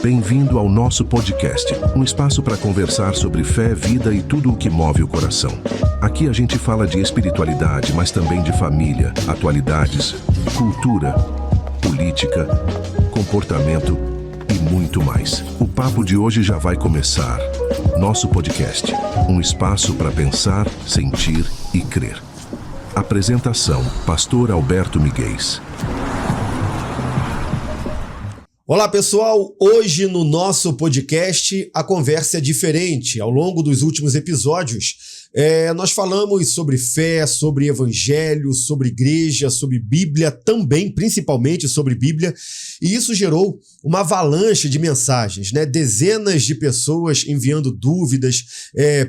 Bem-vindo ao nosso podcast, um espaço para conversar sobre fé, vida e tudo o que move o coração. Aqui a gente fala de espiritualidade, mas também de família, atualidades, cultura, política, comportamento e muito mais. O papo de hoje já vai começar. Nosso podcast, um espaço para pensar, sentir e crer. Apresentação, Pastor Alberto Miguez. Olá pessoal, hoje no nosso podcast a conversa é diferente. Ao longo dos últimos episódios, nós falamos sobre fé, sobre evangelho, sobre igreja, sobre Bíblia, também, principalmente sobre Bíblia, e isso gerou uma avalanche de mensagens, né? Dezenas de pessoas enviando dúvidas,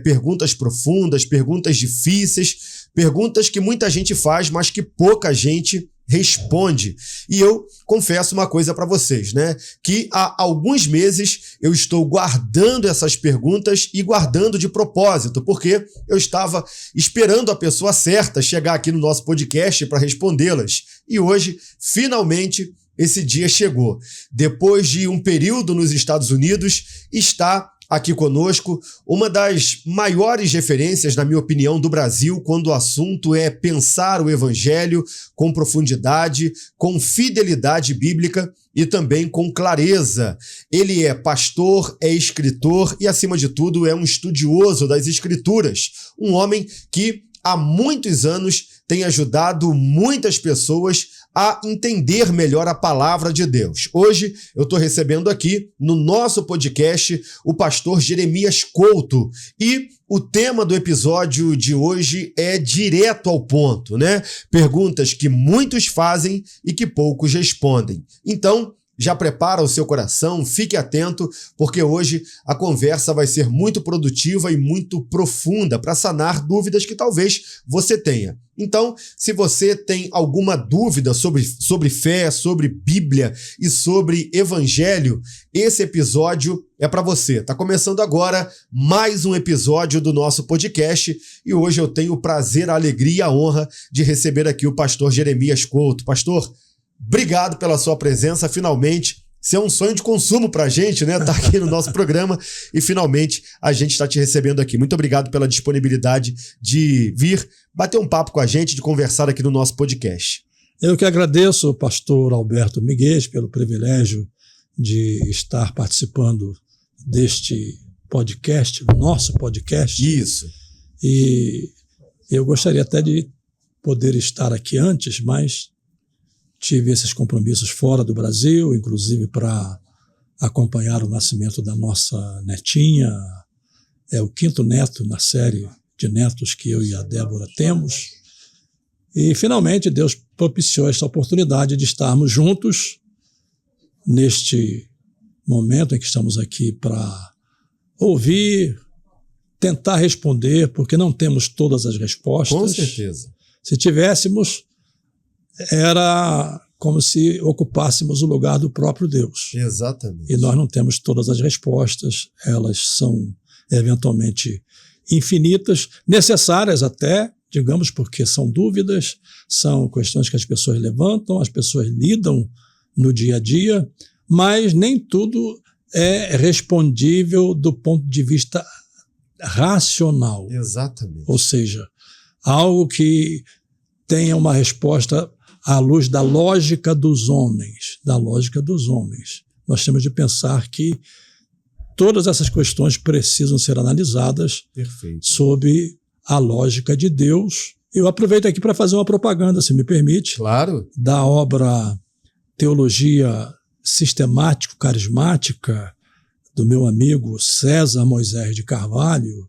perguntas profundas, perguntas difíceis, perguntas que muita gente faz, mas que pouca gente responde. E eu confesso uma coisa para vocês, né? Que há alguns meses eu estou guardando essas perguntas e guardando de propósito, porque eu estava esperando a pessoa certa chegar aqui no nosso podcast para respondê-las. E hoje, finalmente, esse dia chegou. Depois de um período nos Estados Unidos, está aqui conosco uma das maiores referências, na minha opinião, do Brasil, quando o assunto é pensar o evangelho com profundidade, com fidelidade bíblica e também com clareza. Ele é pastor, é escritor e, acima de tudo, é um estudioso das escrituras. Um homem que há muitos anos tem ajudado muitas pessoas a entender melhor a palavra de Deus. Hoje eu estou recebendo aqui no nosso podcast o pastor Jeremias Couto e o tema do episódio de hoje é direto ao ponto, né? Perguntas que muitos fazem e que poucos respondem. Então, já prepara o seu coração, fique atento, porque hoje a conversa vai ser muito produtiva e muito profunda para sanar dúvidas que talvez você tenha. Então, se você tem alguma dúvida sobre fé, sobre Bíblia e sobre Evangelho, esse episódio é para você. Está começando agora mais um episódio do nosso podcast e hoje eu tenho o prazer, a alegria e a honra de receber aqui o pastor Jeremias Couto. Pastor, obrigado pela sua presença, finalmente. Isso é um sonho de consumo pra gente, né? Tá aqui no nosso programa e finalmente a gente está te recebendo aqui. Muito obrigado pela disponibilidade de vir bater um papo com a gente, de conversar aqui no nosso podcast. Eu que agradeço, pastor Alberto Miguez, pelo privilégio de estar participando deste podcast, nosso podcast. Isso. E eu gostaria até de poder estar aqui antes, mas tive esses compromissos fora do Brasil, inclusive para acompanhar o nascimento da nossa netinha. É o 5º neto na série de netos que eu e a Débora temos. E, finalmente, Deus propiciou esta oportunidade de estarmos juntos neste momento em que estamos aqui para ouvir, tentar responder, porque não temos todas as respostas. Com certeza. Se tivéssemos, era como se ocupássemos o lugar do próprio Deus. Exatamente. E nós não temos todas as respostas, elas são eventualmente infinitas, necessárias até, digamos, porque são dúvidas, são questões que as pessoas levantam, as pessoas lidam no dia a dia, mas nem tudo é respondível do ponto de vista racional. Exatamente. Ou seja, algo que tenha uma resposta à luz da lógica dos homens, Nós temos de pensar que todas essas questões precisam ser analisadas sob a lógica de Deus. Eu aproveito aqui para fazer uma propaganda, se me permite. Claro. Da obra Teologia Sistemático-Carismática do meu amigo César Moisés de Carvalho,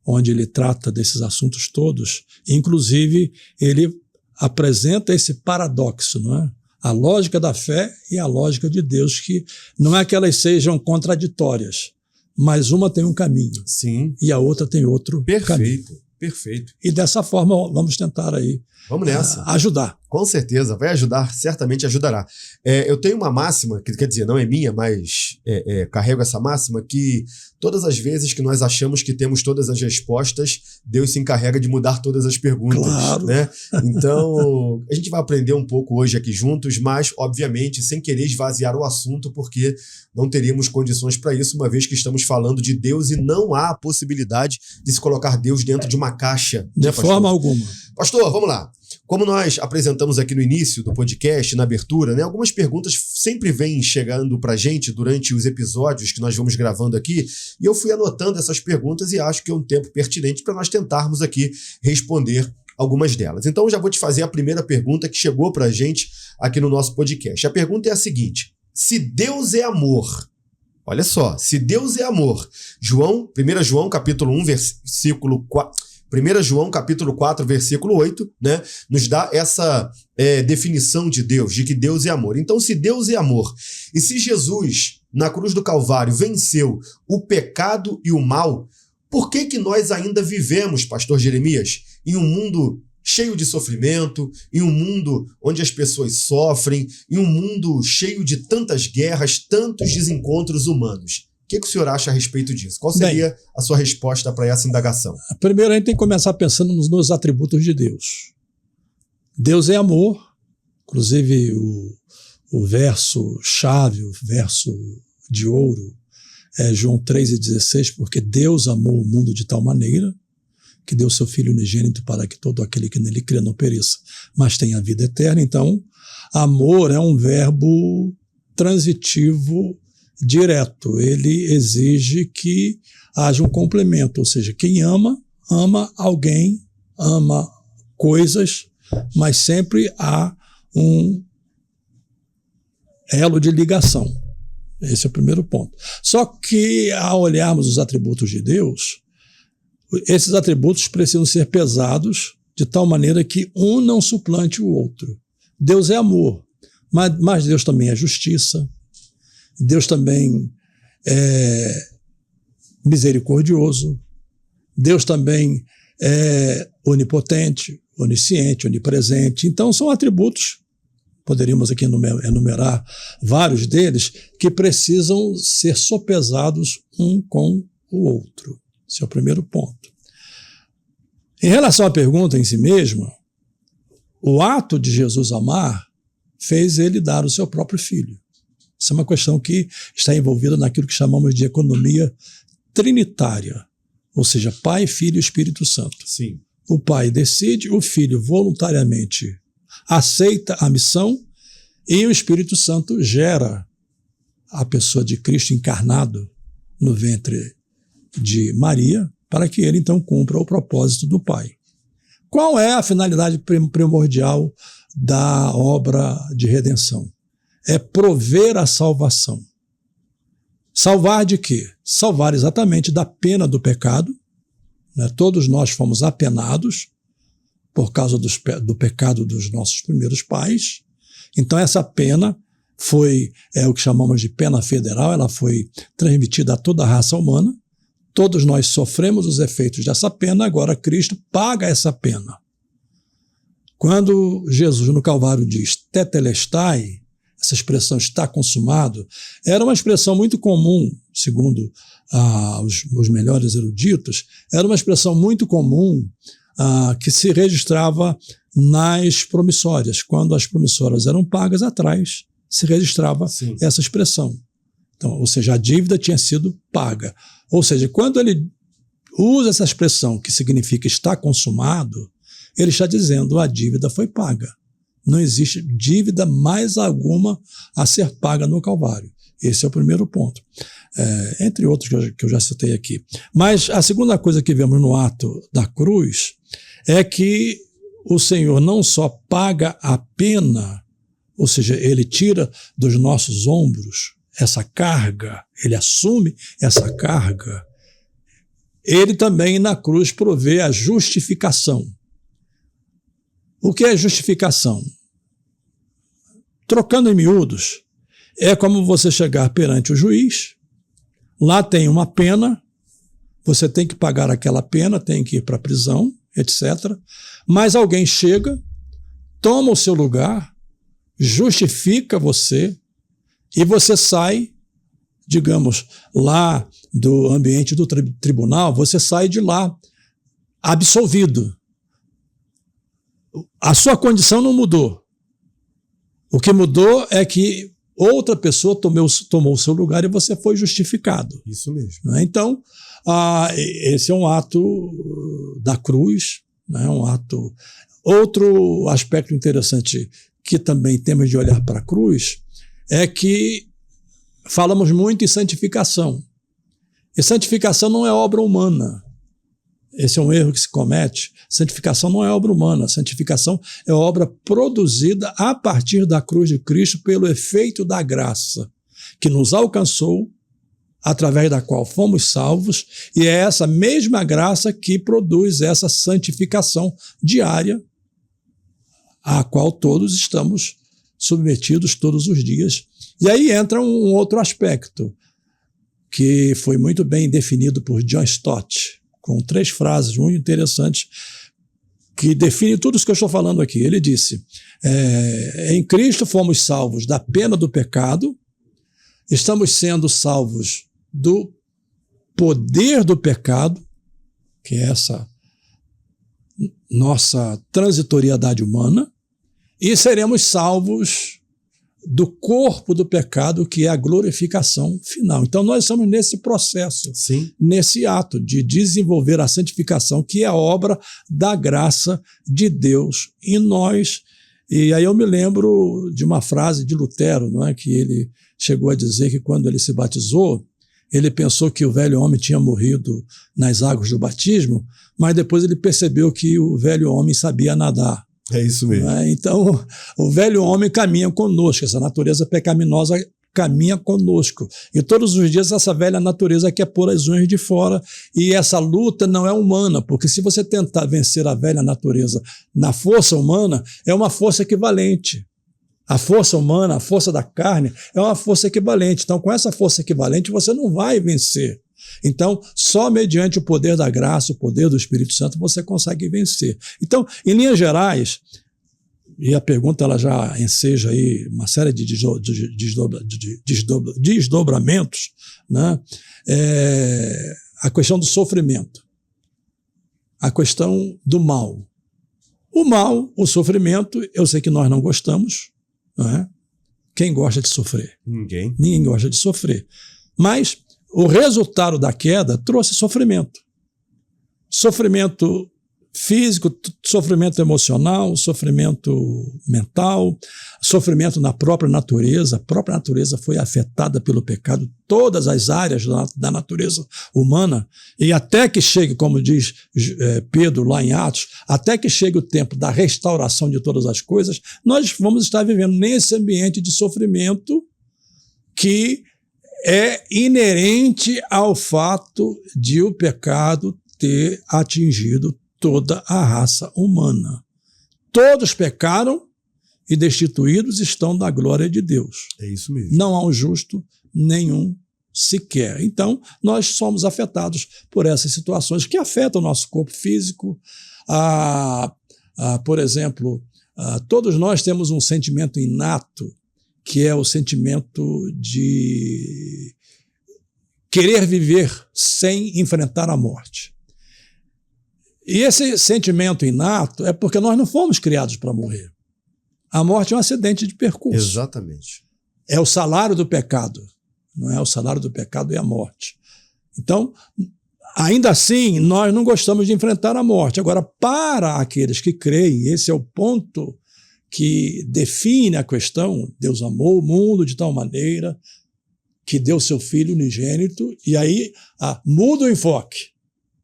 onde ele trata desses assuntos todos. Inclusive, ele apresenta esse paradoxo, não é? A lógica da fé e a lógica de Deus, que não é que elas sejam contraditórias, mas uma tem um caminho. Sim. E a outra tem outro caminho. Perfeito. E dessa forma vamos tentar aí Vamos nessa. Ajudar. Com certeza, vai ajudar, certamente ajudará. Eu tenho uma máxima, que quer dizer, não é minha, mas carrego essa máxima, que todas as vezes que nós achamos que temos todas as respostas, Deus se encarrega de mudar todas as perguntas. Claro. Né? Então, a gente vai aprender um pouco hoje aqui juntos, mas, obviamente, sem querer esvaziar o assunto, porque não teríamos condições para isso, uma vez que estamos falando de Deus e não há a possibilidade de se colocar Deus dentro de uma caixa. De né, forma alguma. Pastor, vamos lá. Como nós apresentamos aqui no início do podcast, na abertura, né, algumas perguntas sempre vêm chegando pra gente durante os episódios que nós vamos gravando aqui, e eu fui anotando essas perguntas e acho que é um tempo pertinente para nós tentarmos aqui responder algumas delas. Então eu já vou te fazer a primeira pergunta que chegou pra gente aqui no nosso podcast. A pergunta é a seguinte: se Deus é amor, olha só, se Deus é amor, 1 João capítulo 1, versículo 4... 1 João capítulo 4, versículo 8, né, nos dá essa definição de Deus, de que Deus é amor. Então, se Deus é amor, e se Jesus, na cruz do Calvário, venceu o pecado e o mal, por que nós ainda vivemos, pastor Jeremias, em um mundo cheio de sofrimento, em um mundo onde as pessoas sofrem, em um mundo cheio de tantas guerras, tantos desencontros humanos? O que o senhor acha a respeito disso? Qual seria a sua resposta para essa indagação? Primeiro, a gente tem que começar pensando nos atributos de Deus. Deus é amor, inclusive o verso-chave, o verso de ouro, é João 3,16, porque Deus amou o mundo de tal maneira que deu seu Filho unigênito para que todo aquele que nele crê não pereça, mas tenha vida eterna. Então, amor é um verbo transitivo direto, ele exige que haja um complemento, ou seja, quem ama alguém, ama coisas, mas sempre há um elo de ligação. Esse é o primeiro ponto. Só que, ao olharmos os atributos de Deus, esses atributos precisam ser pesados de tal maneira que um não suplante o outro. Deus é amor, mas Deus também é justiça, Deus também é misericordioso, Deus também é onipotente, onisciente, onipresente. Então são atributos, poderíamos aqui enumerar vários deles, que precisam ser sopesados um com o outro. Esse é o primeiro ponto. Em relação à pergunta em si mesma, o ato de Jesus amar fez ele dar o seu próprio filho. Isso é uma questão que está envolvida naquilo que chamamos de economia trinitária, ou seja, Pai, Filho e Espírito Santo. Sim. O Pai decide, o Filho voluntariamente aceita a missão e o Espírito Santo gera a pessoa de Cristo encarnado no ventre de Maria para que ele então cumpra o propósito do Pai. Qual é a finalidade primordial da obra de redenção? É prover a salvação. Salvar de quê? Salvar exatamente da pena do pecado. Né? Todos nós fomos apenados por causa do pecado dos nossos primeiros pais. Então essa pena foi o que chamamos de pena federal, ela foi transmitida a toda a raça humana. Todos nós sofremos os efeitos dessa pena, agora Cristo paga essa pena. Quando Jesus no Calvário diz tetelestai, essa expressão está consumado, era uma expressão muito comum, segundo os melhores eruditos, era uma expressão muito comum que se registrava nas promissórias. Quando as promissórias eram pagas, atrás se registrava Sim. essa expressão. Então, ou seja, a dívida tinha sido paga. Ou seja, quando ele usa essa expressão que significa está consumado, ele está dizendo a dívida foi paga. Não existe dívida mais alguma a ser paga no Calvário. Esse é o primeiro ponto. Entre outros que eu já citei aqui. Mas a segunda coisa que vemos no ato da cruz é que o Senhor não só paga a pena, ou seja, ele tira dos nossos ombros essa carga, ele assume essa carga, ele também na cruz provê a justificação. O que é justificação? Trocando em miúdos, é como você chegar perante o juiz, lá tem uma pena, você tem que pagar aquela pena, tem que ir para a prisão, etc. Mas alguém chega, toma o seu lugar, justifica você e você sai, digamos, lá do ambiente do tribunal, você sai de lá absolvido. A sua condição não mudou. O que mudou é que outra pessoa tomou o seu lugar e você foi justificado. Isso mesmo. Então, esse é um ato da cruz, né? Um ato. Outro aspecto interessante que também temos de olhar para a cruz é que falamos muito em santificação. E santificação não é obra humana. Esse é um erro que se comete. Santificação não é obra humana. Santificação é obra produzida a partir da cruz de Cristo pelo efeito da graça que nos alcançou, através da qual fomos salvos, e é essa mesma graça que produz essa santificação diária à qual todos estamos submetidos todos os dias. E aí entra um outro aspecto que foi muito bem definido por John Stott, com 3 frases muito interessantes que definem tudo isso que eu estou falando aqui. Ele disse, em Cristo fomos salvos da pena do pecado, estamos sendo salvos do poder do pecado, que é essa nossa transitoriedade humana, e seremos salvos do corpo do pecado, que é a glorificação final. Então nós estamos nesse processo, Sim. nesse ato de desenvolver a santificação, que é a obra da graça de Deus em nós. E aí eu me lembro de uma frase de Lutero, não é, que ele chegou a dizer que quando ele se batizou, ele pensou que o velho homem tinha morrido nas águas do batismo, mas depois ele percebeu que o velho homem sabia nadar. É isso mesmo. Então, o velho homem caminha conosco, essa natureza pecaminosa caminha conosco. E todos os dias essa velha natureza quer pôr as unhas de fora. E essa luta não é humana, porque se você tentar vencer a velha natureza na força humana, é uma força equivalente. A força humana, a força da carne, é uma força equivalente. Então, com essa força equivalente, você não vai vencer. Então, só mediante o poder da graça, o poder do Espírito Santo, você consegue vencer. Então, em linhas gerais, e a pergunta ela já enseja aí uma série de desdobramentos, né? A questão do sofrimento, a questão do mal. O mal, o sofrimento, eu sei que nós não gostamos, não é? Quem gosta de sofrer? Ninguém. Ninguém gosta de sofrer. Mas o resultado da queda trouxe sofrimento. Sofrimento físico, sofrimento emocional, sofrimento mental, sofrimento na própria natureza. A própria natureza foi afetada pelo pecado, todas as áreas da natureza humana. E até que chegue, como diz Pedro lá em Atos, até que chegue o tempo da restauração de todas as coisas, nós vamos estar vivendo nesse ambiente de sofrimento que é inerente ao fato de o pecado ter atingido toda a raça humana. Todos pecaram e destituídos estão da glória de Deus. É isso mesmo. Não há um justo nenhum sequer. Então, nós somos afetados por essas situações que afetam o nosso corpo físico. Por exemplo, todos nós temos um sentimento inato, que é o sentimento de querer viver sem enfrentar a morte. E esse sentimento inato é porque nós não fomos criados para morrer. A morte é um acidente de percurso. Exatamente. É o salário do pecado. Não é? O salário do pecado é a morte. Então, ainda assim, nós não gostamos de enfrentar a morte. Agora, para aqueles que creem, esse é o ponto que define a questão. Deus amou o mundo de tal maneira que deu seu Filho unigênito, e aí muda o enfoque,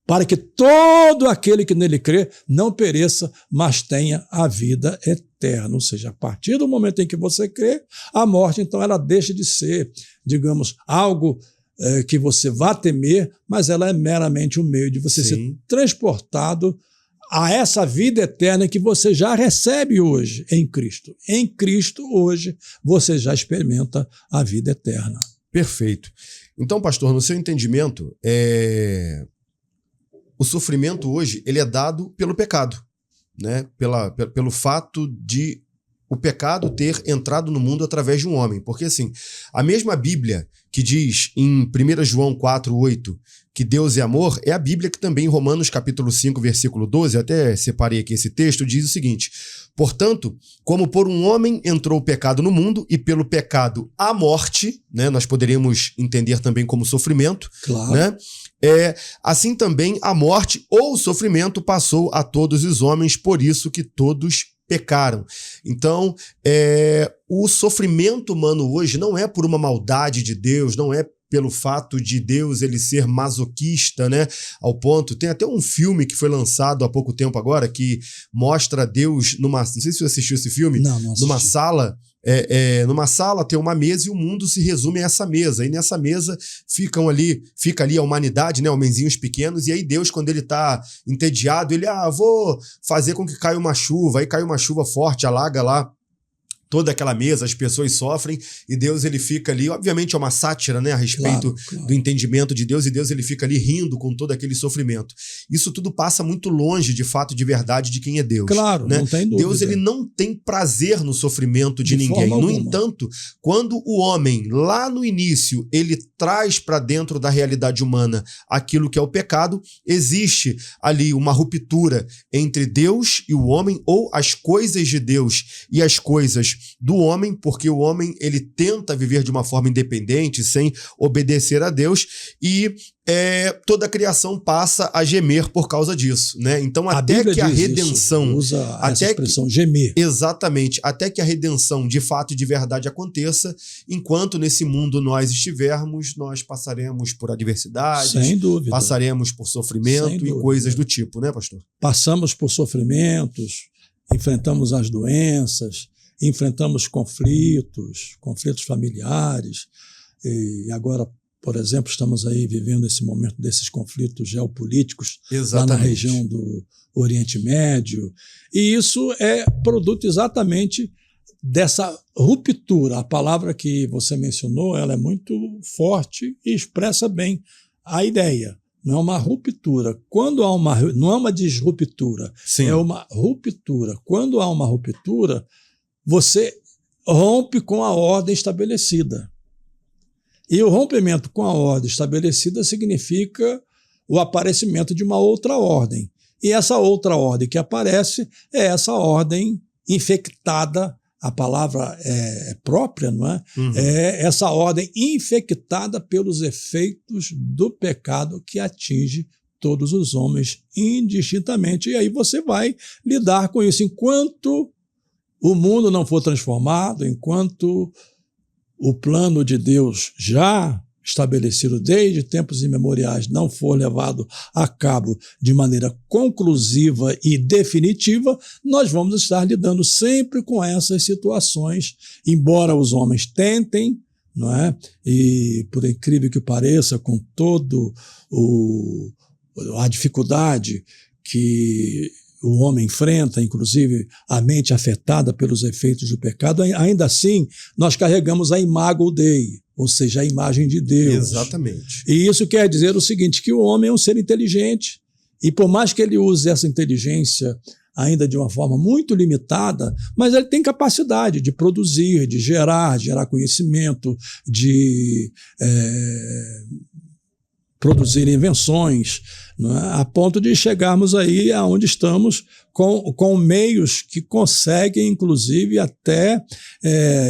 para que todo aquele que nele crê não pereça, mas tenha a vida eterna. Ou seja, a partir do momento em que você crê, a morte, então, ela deixa de ser, digamos, algo que você vá temer, mas ela é meramente um meio de você ser transportado a essa vida eterna que você já recebe hoje em Cristo. Em Cristo, hoje, você já experimenta a vida eterna. Perfeito. Então, pastor, no seu entendimento, o sofrimento hoje ele é dado pelo pecado, né? Pelo fato de o pecado ter entrado no mundo através de um homem. Porque assim, a mesma Bíblia que diz em 1 João 4,8 que Deus é amor, é a Bíblia que também em Romanos capítulo 5, versículo 12, até separei aqui esse texto, diz o seguinte: portanto, como por um homem entrou o pecado no mundo e pelo pecado a morte, né, nós poderíamos entender também como sofrimento, Claro. né? Assim também a morte ou o sofrimento passou a todos os homens, por isso que todos pecaram. Então, o sofrimento humano hoje não é por uma maldade de Deus, não é pelo fato de Deus ele ser masoquista, né? Ao ponto... Tem até um filme que foi lançado há pouco tempo agora que mostra Deus numa... Não sei se você assistiu esse filme. Não assisti. Numa sala... numa sala tem uma mesa e o mundo se resume a essa mesa. E nessa mesa fica ali a humanidade, né? Homenzinhos pequenos. E aí Deus, quando ele tá entediado, ele, vou fazer com que caia uma chuva. Aí cai uma chuva forte, alaga lá toda aquela mesa, as pessoas sofrem, e Deus ele fica ali, obviamente é uma sátira, né, a respeito do entendimento de Deus, e Deus ele fica ali rindo com todo aquele sofrimento. Isso tudo passa muito longe, de fato, de verdade, de quem é Deus. Claro, né? não tem dúvida. Deus ele não tem prazer no sofrimento de ninguém. No entanto, quando o homem, lá no início, ele traz para dentro da realidade humana aquilo que é o pecado, existe ali uma ruptura entre Deus e o homem, ou as coisas de Deus e as coisas do homem, porque o homem ele tenta viver de uma forma independente, sem obedecer a Deus, e toda a criação passa a gemer por causa disso, né? Então até que a redenção... Usa essa expressão, gemer. Exatamente. Até que a redenção de fato e de verdade aconteça, enquanto nesse mundo nós estivermos, nós passaremos por adversidades, sem dúvida, passaremos por sofrimento e coisas do tipo, né, pastor? Passamos por sofrimentos, enfrentamos as doenças, enfrentamos conflitos familiares, e agora, por exemplo, estamos aí vivendo esse momento desses conflitos geopolíticos lá na região do Oriente Médio, e isso é produto exatamente dessa ruptura. A palavra que você mencionou, ela é muito forte e expressa bem a ideia. Não é uma ruptura. Quando há não é uma disruptura, é uma ruptura. Quando há uma ruptura, você rompe com a ordem estabelecida. E o rompimento com a ordem estabelecida significa o aparecimento de uma outra ordem. E essa outra ordem que aparece é essa ordem infectada, a palavra é própria, não é? Uhum. É essa ordem infectada pelos efeitos do pecado que atinge todos os homens indistintamente. E aí você vai lidar com isso. Enquanto o mundo não for transformado, enquanto o plano de Deus já estabelecido desde tempos imemoriais não for levado a cabo de maneira conclusiva e definitiva, nós vamos estar lidando sempre com essas situações, embora os homens tentem, não é? E, por incrível que pareça, com todo a dificuldade que o homem enfrenta, inclusive a mente afetada pelos efeitos do pecado, ainda assim nós carregamos a imago Dei, ou seja, a imagem de Deus. Exatamente. E isso quer dizer o seguinte, que o homem é um ser inteligente, e por mais que ele use essa inteligência ainda de uma forma muito limitada, mas ele tem capacidade de produzir, de gerar conhecimento, de produzir invenções, não é? A ponto de chegarmos aí aonde estamos com meios que conseguem, inclusive, até,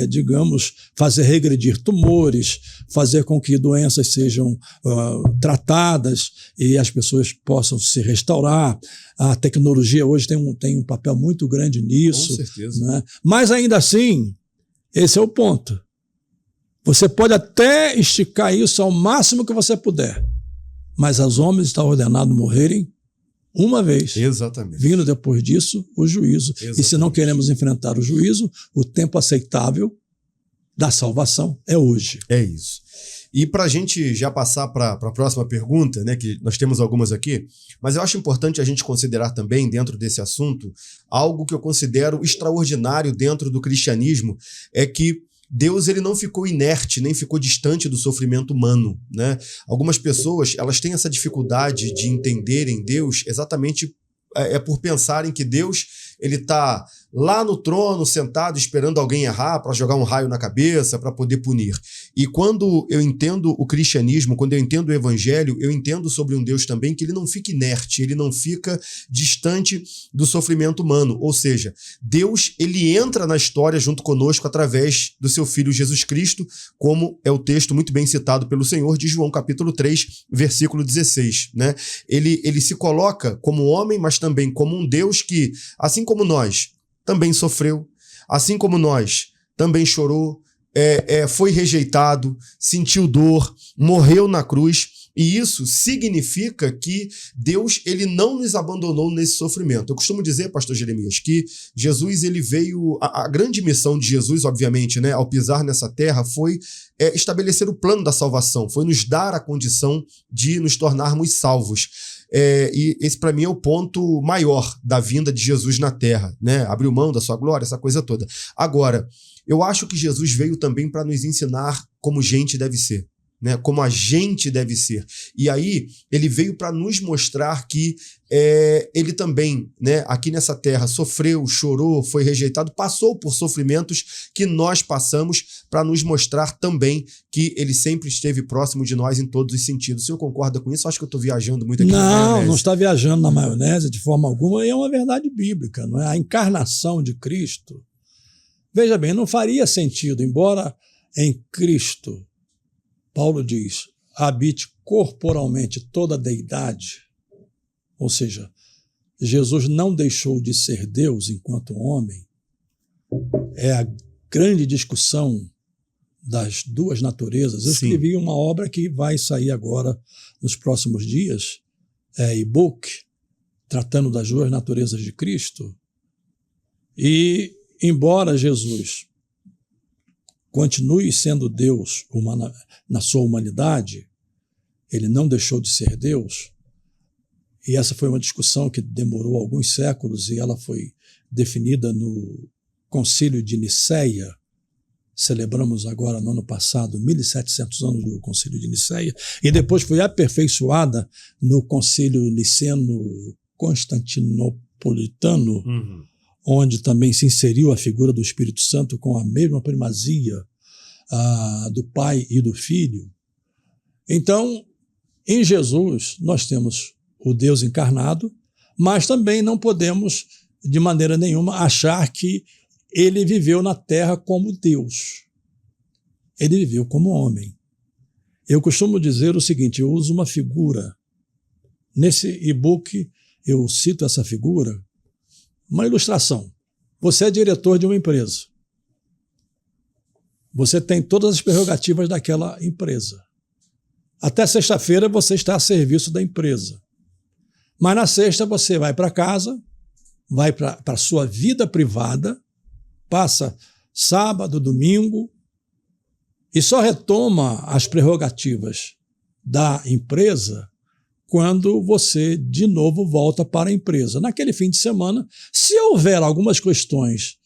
digamos, fazer regredir tumores, fazer com que doenças sejam tratadas e as pessoas possam se restaurar. A tecnologia hoje tem um papel muito grande nisso. Com certeza. Não é? Mas, ainda assim, esse é o ponto. Você pode até esticar isso ao máximo que você puder, mas aos homens está ordenado morrerem uma vez. Exatamente. Vindo depois disso o juízo. Exatamente. E se não queremos enfrentar o juízo, o tempo aceitável da salvação é hoje. É isso. E para a gente já passar para a próxima pergunta, né, que nós temos algumas aqui, mas eu acho importante a gente considerar também, dentro desse assunto, algo que eu considero extraordinário dentro do cristianismo, é que Deus ele não ficou inerte, nem ficou distante do sofrimento humano, né? Algumas pessoas elas têm essa dificuldade de entenderem Deus exatamente por pensarem que Deus ele está lá no trono, sentado, esperando alguém errar para jogar um raio na cabeça, para poder punir. E quando eu entendo o cristianismo, quando eu entendo o evangelho, eu entendo sobre um Deus também que ele não fica inerte, ele não fica distante do sofrimento humano. Ou seja, Deus ele entra na história junto conosco através do seu Filho Jesus Cristo, como é o texto muito bem citado pelo Senhor de João capítulo 3, versículo 16. Né? Ele se coloca como homem, mas também como um Deus que, assim como nós, também sofreu, assim como nós, também chorou, foi rejeitado, sentiu dor, morreu na cruz, e isso significa que Deus ele não nos abandonou nesse sofrimento. Eu costumo dizer, pastor Jeremias, que Jesus ele veio, a grande missão de Jesus, obviamente, né, ao pisar nessa terra, foi estabelecer o plano da salvação, foi nos dar a condição de nos tornarmos salvos. E esse para mim é o ponto maior da vinda de Jesus na Terra, né? Abriu mão da sua glória, essa coisa toda. Agora, eu acho que Jesus veio também para nos ensinar como gente deve ser, né? Como a gente deve ser. E aí, ele veio para nos mostrar que ele também, né, aqui nessa terra, sofreu, chorou, foi rejeitado, passou por sofrimentos que nós passamos para nos mostrar também que ele sempre esteve próximo de nós em todos os sentidos. O senhor concorda com isso? Acho que eu estou viajando muito aqui. Não está viajando na maionese de forma alguma, e é uma verdade bíblica, não é? A encarnação de Cristo, veja bem, não faria sentido, embora em Cristo, Paulo diz, habite corporalmente toda a deidade, ou seja, Jesus não deixou de ser Deus enquanto homem. É a grande discussão das duas naturezas. Eu escrevi uma obra que vai sair agora nos próximos dias, e-book, tratando das duas naturezas de Cristo. E, embora Jesus continue sendo Deus na sua humanidade, ele não deixou de ser Deus. E essa foi uma discussão que demorou alguns séculos e ela foi definida no Concílio de Niceia. Celebramos agora, no ano passado, 1700 anos do Concílio de Niceia, e depois foi aperfeiçoada no Concílio Niceno-Constantinopolitano, onde também se inseriu a figura do Espírito Santo com a mesma primazia do Pai e do Filho. Então, em Jesus, nós temos o Deus encarnado, mas também não podemos, de maneira nenhuma, achar que ele viveu na Terra como Deus. Ele viveu como homem. Eu costumo dizer o seguinte, eu uso uma figura. Nesse e-book, eu cito essa figura, uma ilustração. Você é diretor de uma empresa. Você tem todas as prerrogativas daquela empresa. Até sexta-feira você está a serviço da empresa. Mas na sexta você vai para casa, vai para a sua vida privada, passa sábado, domingo, e só retoma as prerrogativas da empresa quando você de novo volta para a empresa. Naquele fim de semana, se houver algumas questões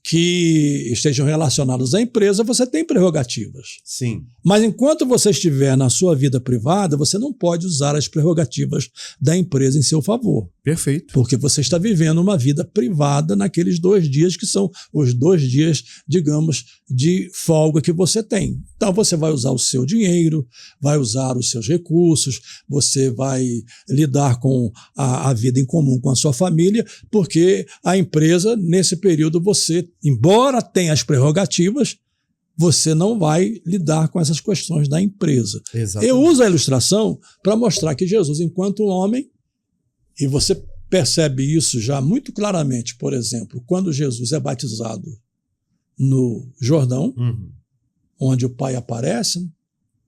que estejam relacionadas à empresa, você tem prerrogativas. Sim. Mas enquanto você estiver na sua vida privada, você não pode usar as prerrogativas da empresa em seu favor. Perfeito. Porque você está vivendo uma vida privada naqueles 2 dias que são os 2 dias, digamos, de folga que você tem. Então você vai usar o seu dinheiro, vai usar os seus recursos, você vai lidar com a vida em comum com a sua família, porque a empresa, nesse período, você, embora tenha as prerrogativas, você não vai lidar com essas questões da empresa. Exatamente. Eu uso a ilustração para mostrar que Jesus, enquanto homem, e você percebe isso já muito claramente, por exemplo, quando Jesus é batizado no Jordão, onde o Pai aparece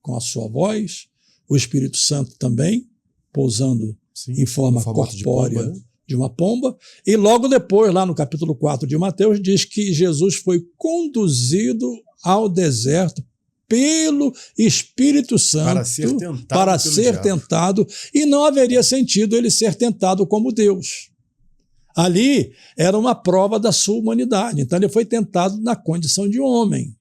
com a sua voz, o Espírito Santo também, pousando em forma corpórea de uma pomba, e logo depois, lá no capítulo 4 de Mateus, diz que Jesus foi conduzido ao deserto pelo Espírito Santo para ser tentado, e não haveria sentido ele ser tentado como Deus. Ali era uma prova da sua humanidade, então ele foi tentado na condição de homem.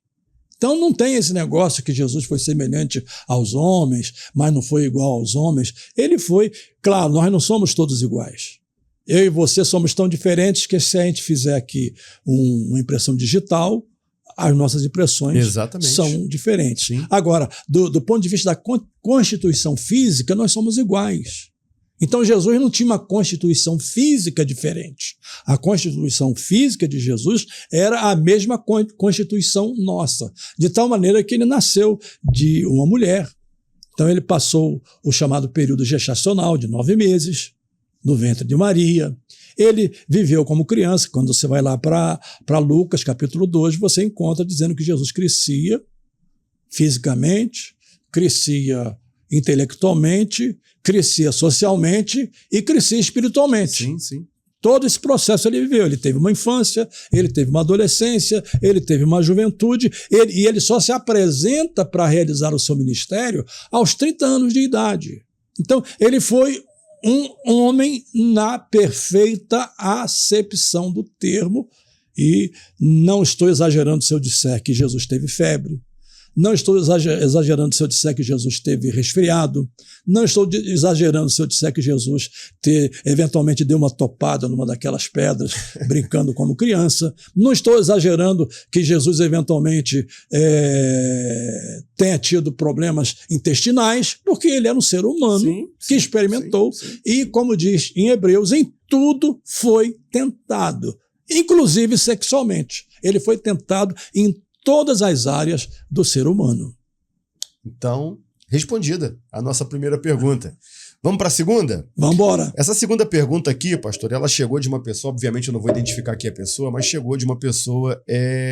Então não tem esse negócio que Jesus foi semelhante aos homens, mas não foi igual aos homens. Ele foi, claro, nós não somos todos iguais. Eu e você somos tão diferentes que se a gente fizer aqui uma impressão digital, as nossas impressões Exatamente. são diferentes. Sim. Agora, do ponto de vista da constituição física, nós somos iguais. Então Jesus não tinha uma constituição física diferente. A constituição física de Jesus era a mesma constituição nossa, de tal maneira que ele nasceu de uma mulher. Então ele passou o chamado período gestacional de 9 meses no ventre de Maria. Ele viveu como criança. Quando você vai lá para Lucas, capítulo 2, você encontra dizendo que Jesus crescia fisicamente, crescia intelectualmente, crescia socialmente e crescia espiritualmente. Sim, sim. Todo esse processo ele viveu. Ele teve uma infância, ele teve uma adolescência, ele teve uma juventude, e ele só se apresenta para realizar o seu ministério aos 30 anos de idade. Então, ele foi um homem na perfeita acepção do termo, e não estou exagerando se eu disser que Jesus teve febre, não estou exagerando se eu disser que Jesus teve resfriado, não estou exagerando se eu disser que Jesus eventualmente deu uma topada numa daquelas pedras brincando como criança, não estou exagerando que Jesus eventualmente tenha tido problemas intestinais, porque ele era um ser humano que experimentou e, como diz em Hebreus, em tudo foi tentado, inclusive sexualmente. Ele foi tentado em todas as áreas do ser humano. Então, respondida a nossa primeira pergunta. Vamos para a segunda? Vamos embora. Essa segunda pergunta aqui, pastor, ela chegou de uma pessoa, obviamente eu não vou identificar aqui a pessoa, mas chegou de uma pessoa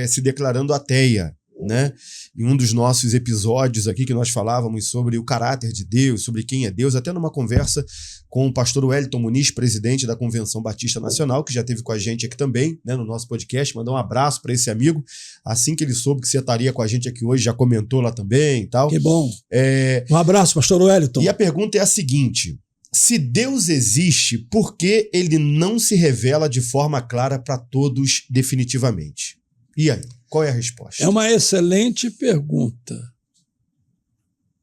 se declarando ateia, né? Em um dos nossos episódios aqui que nós falávamos sobre o caráter de Deus, sobre quem é Deus, até numa conversa com o pastor Wellington Muniz, presidente da Convenção Batista Nacional, que já esteve com a gente aqui também, né, no nosso podcast. Mandar um abraço para esse amigo. Assim que ele soube que você estaria com a gente aqui hoje, já comentou lá também e tal. Que bom. Um abraço, pastor Wellington. E a pergunta é a seguinte: se Deus existe, por que ele não se revela de forma clara para todos definitivamente? E aí, qual é a resposta? É uma excelente pergunta.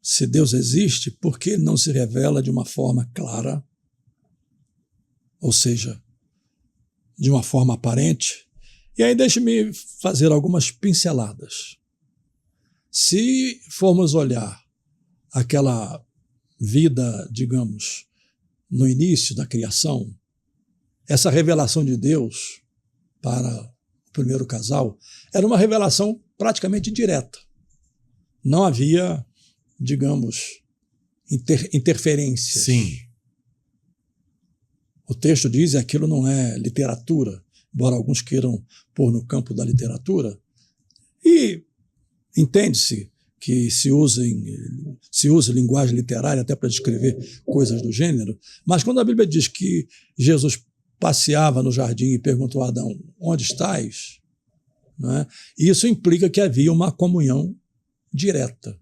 Se Deus existe, por que ele não se revela de uma forma clara? Ou seja, de uma forma aparente? E aí deixe-me fazer algumas pinceladas. Se formos olhar aquela vida, digamos, no início da criação, essa revelação de Deus para o primeiro casal era uma revelação praticamente direta. Não havia, digamos, interferências. Sim. O texto diz, e aquilo não é literatura, embora alguns queiram pôr no campo da literatura, e entende-se que se usa linguagem literária até para descrever coisas do gênero, mas quando a Bíblia diz que Jesus passeava no jardim e perguntou a Adão, onde estás? Não é? Isso implica que havia uma comunhão direta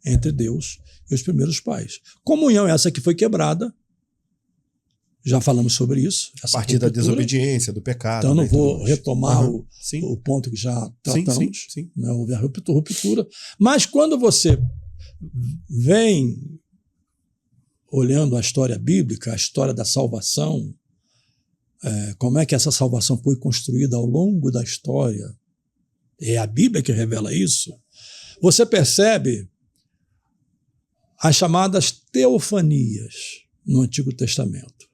entre Deus e os primeiros pais. Comunhão essa que foi quebrada, já falamos sobre isso. A partir da desobediência, do pecado. Então não vou retomar Sim. o ponto que já tratamos. Sim. Né? Houve a ruptura. Mas quando você vem olhando a história bíblica, a história da salvação, como é que essa salvação foi construída ao longo da história, é a Bíblia que revela isso, você percebe as chamadas teofanias no Antigo Testamento.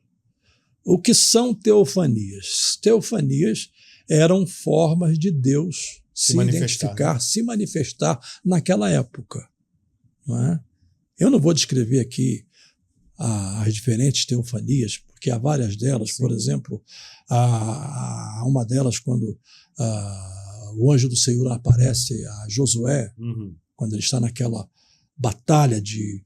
O que são teofanias? Teofanias eram formas de Deus se identificar, se manifestar naquela época. Não é? Eu não vou descrever aqui as diferentes teofanias, porque há várias delas. Sim. Por exemplo, há uma delas quando o anjo do Senhor aparece a Josué, quando ele está naquela batalha de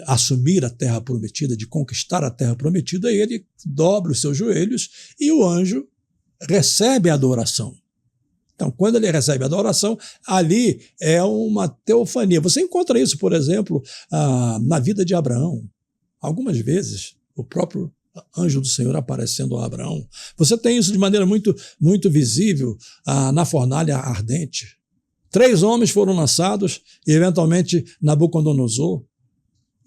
assumir a terra prometida, de conquistar a terra prometida, ele dobra os seus joelhos e o anjo recebe a adoração. Então, quando ele recebe a adoração, ali é uma teofania. Você encontra isso, por exemplo, na vida de Abraão. Algumas vezes, o próprio anjo do Senhor aparecendo a Abraão. Você tem isso de maneira muito, muito visível na fornalha ardente. 3 homens foram lançados e, eventualmente, Nabucodonosor,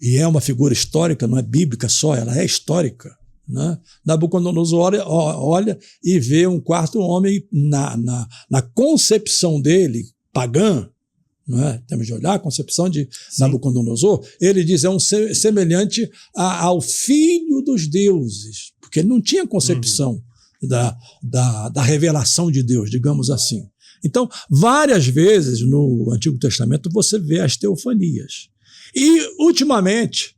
e é uma figura histórica, não é bíblica só, ela é histórica, né? Nabucodonosor olha e vê um 4º homem na concepção dele, pagã, não é? Temos de olhar a concepção de Nabucodonosor. Ele diz, é um semelhante ao filho dos deuses, porque ele não tinha concepção da revelação de Deus, digamos assim. Então, várias vezes no Antigo Testamento você vê as teofanias. E, ultimamente,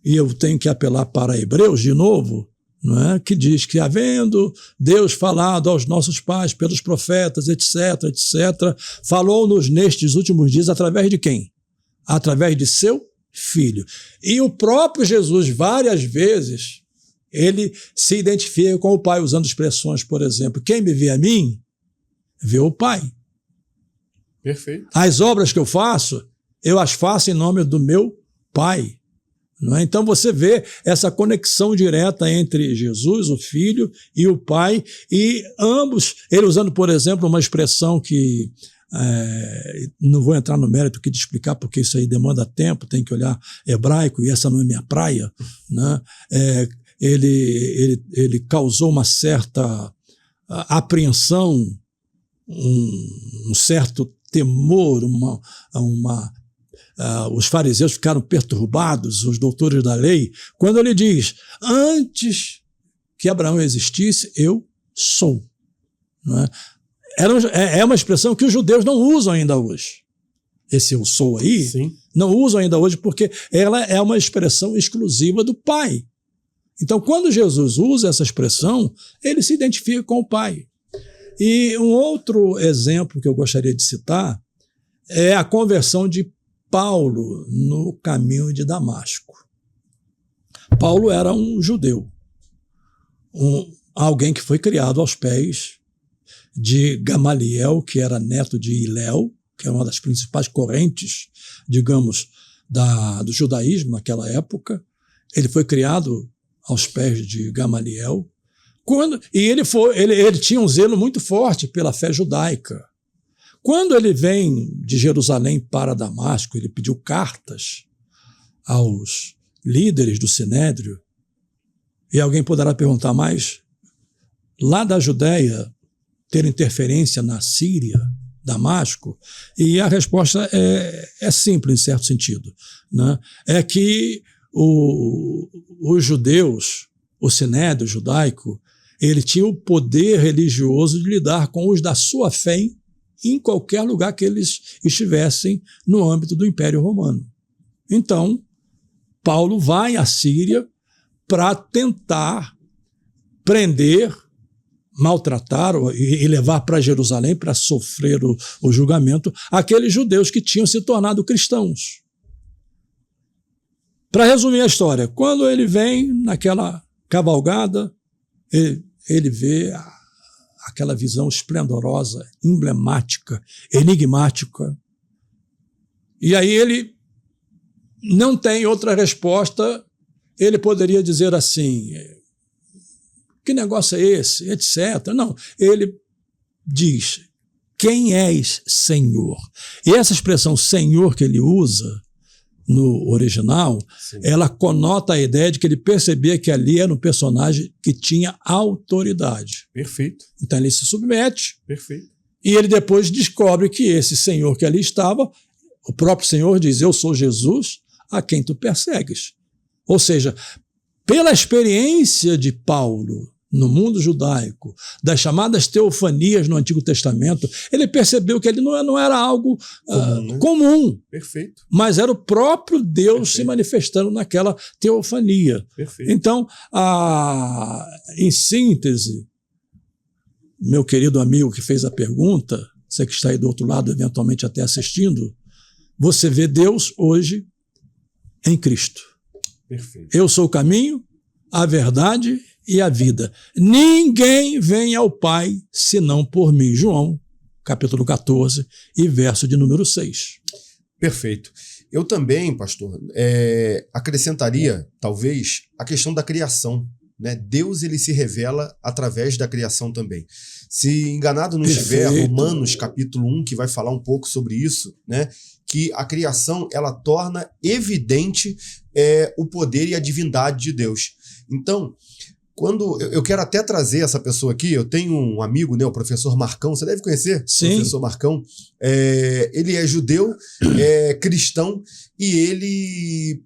e eu tenho que apelar para Hebreus de novo, não é? Que diz que, havendo Deus falado aos nossos pais pelos profetas, etc., falou-nos nestes últimos dias através de quem? Através de seu Filho. E o próprio Jesus, várias vezes, ele se identifica com o Pai, usando expressões, por exemplo, quem me vê a mim, vê o Pai. Perfeito. As obras que eu faço, eu as faço em nome do meu Pai. Não é? Então você vê essa conexão direta entre Jesus, o Filho, e o Pai, e ambos, ele usando, por exemplo, uma expressão que não vou entrar no mérito aqui de explicar, porque isso aí demanda tempo, tem que olhar hebraico, e essa não é minha praia, né? Ele causou uma certa apreensão, um certo temor, os fariseus ficaram perturbados, os doutores da lei, quando ele diz, antes que Abraão existisse, eu sou. Não é? É uma expressão que os judeus não usam ainda hoje. Esse eu sou aí, sim, não usam ainda hoje porque ela é uma expressão exclusiva do Pai. Então, quando Jesus usa essa expressão, ele se identifica com o Pai. E um outro exemplo que eu gostaria de citar é a conversão de Paulo no caminho de Damasco. Paulo era um judeu, alguém que foi criado aos pés de Gamaliel, que era neto de Hilel, que é uma das principais correntes, digamos, do judaísmo naquela época. Ele foi criado aos pés de Gamaliel, e ele tinha um zelo muito forte pela fé judaica. Quando ele vem de Jerusalém para Damasco, ele pediu cartas aos líderes do Sinédrio, e alguém poderá perguntar, mas lá da Judéia ter interferência na Síria, Damasco? E a resposta é simples, em certo sentido, né? É que os judeus, o Sinédrio judaico, ele tinha o poder religioso de lidar com os da sua fé em qualquer lugar que eles estivessem no âmbito do Império Romano. Então, Paulo vai à Síria para tentar prender, maltratar e levar para Jerusalém para sofrer o julgamento aqueles judeus que tinham se tornado cristãos. Para resumir a história, quando ele vem naquela cavalgada, ele vê aquela visão esplendorosa, emblemática, enigmática. E aí ele não tem outra resposta, ele poderia dizer assim, que negócio é esse, etc. Não, ele diz, quem és, Senhor? E essa expressão Senhor que ele usa no original, sim, ela conota a ideia de que ele percebia que ali era um personagem que tinha autoridade. Perfeito. Então ele se submete. Perfeito. E ele depois descobre que esse Senhor que ali estava, o próprio Senhor diz, eu sou Jesus a quem tu persegues. Ou seja, pela experiência de Paulo no mundo judaico, das chamadas teofanias no Antigo Testamento, ele percebeu que ele não era algo comum. Perfeito. Mas era o próprio Deus se manifestando naquela teofania. Perfeito. Então, em síntese, meu querido amigo que fez a pergunta, você que está aí do outro lado, eventualmente até assistindo, você vê Deus hoje em Cristo. Perfeito. Eu sou o caminho, a verdade e a vida. Ninguém vem ao Pai senão por mim. João, capítulo 14 e verso de número 6. Perfeito. Eu também, pastor, acrescentaria, talvez, a questão da criação. né? Deus ele se revela através da criação também. Se enganado não estiver, Romanos capítulo 1, que vai falar um pouco sobre isso, né? Que a criação ela torna evidente o poder e a divindade de Deus. Então, quando eu quero até trazer essa pessoa aqui, eu tenho um amigo, né, o professor Marcão, você deve conhecer? Sim. O professor Marcão. Ele é judeu, cristão, e ele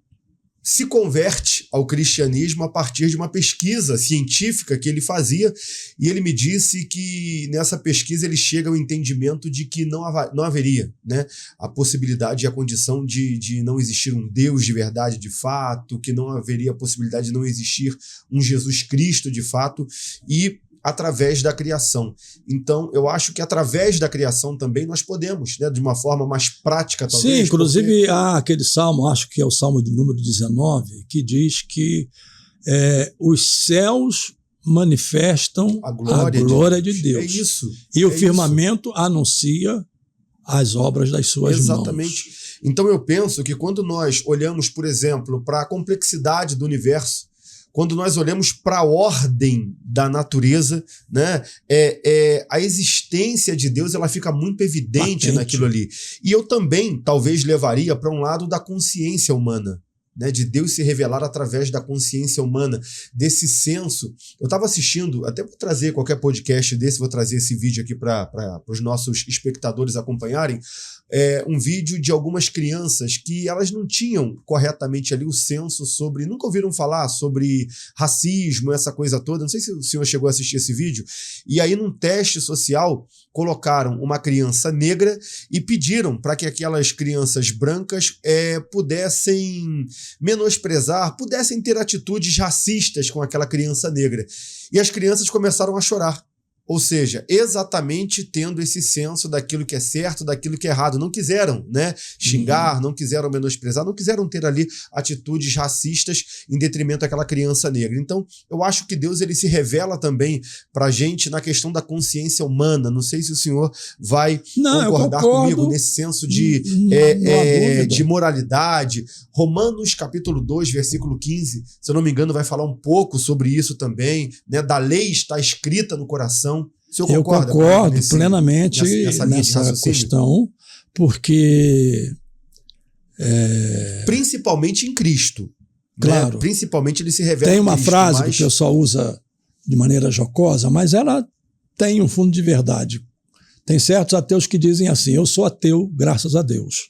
se converte ao cristianismo a partir de uma pesquisa científica que ele fazia, e ele me disse que nessa pesquisa ele chega ao entendimento de que não haveria, né, a possibilidade e a condição de não existir um Deus de verdade de fato, que não haveria a possibilidade de não existir um Jesus Cristo de fato, e através da criação. Então, eu acho que através da criação também nós podemos, né, de uma forma mais prática, talvez. Sim, inclusive há aquele salmo, acho que é o salmo de número 19, que diz que os céus manifestam a glória de Deus. É isso. E o firmamento anuncia as obras das suas mãos. Exatamente. Então, eu penso que quando nós olhamos, por exemplo, para a complexidade do universo, quando nós olhamos para a ordem da natureza, né, a existência de Deus ela fica muito evidente naquilo ali. E eu também, talvez, levaria para um lado da consciência humana, né, de Deus se revelar através da consciência humana, desse senso. Eu estava assistindo, até vou trazer qualquer podcast desse, vou trazer esse vídeo aqui para os nossos espectadores acompanharem, um vídeo de algumas crianças que elas não tinham corretamente ali o senso sobre, nunca ouviram falar sobre racismo, essa coisa toda, não sei se o senhor chegou a assistir esse vídeo, e aí num teste social colocaram uma criança negra e pediram para que aquelas crianças brancas pudessem menosprezar, pudessem ter atitudes racistas com aquela criança negra. E as crianças começaram a chorar. Ou seja, exatamente tendo esse senso daquilo que é certo, daquilo que é errado. Não quiseram, né, xingar, não quiseram menosprezar, não quiseram ter ali atitudes racistas em detrimento daquela criança negra. Então, eu acho que Deus ele se revela também para a gente na questão da consciência humana. Não sei se o senhor vai concordar comigo nesse senso de moralidade. Romanos capítulo 2, versículo 15, se eu não me engano, vai falar um pouco sobre isso também, né? Da lei está escrita no coração. Eu concordo plenamente nessa questão, porque... principalmente em Cristo. Claro. Né? Principalmente ele se revela Tem uma em Cristo, frase que o pessoal usa de maneira jocosa, mas ela tem um fundo de verdade. Tem certos ateus que dizem assim, eu sou ateu graças a Deus.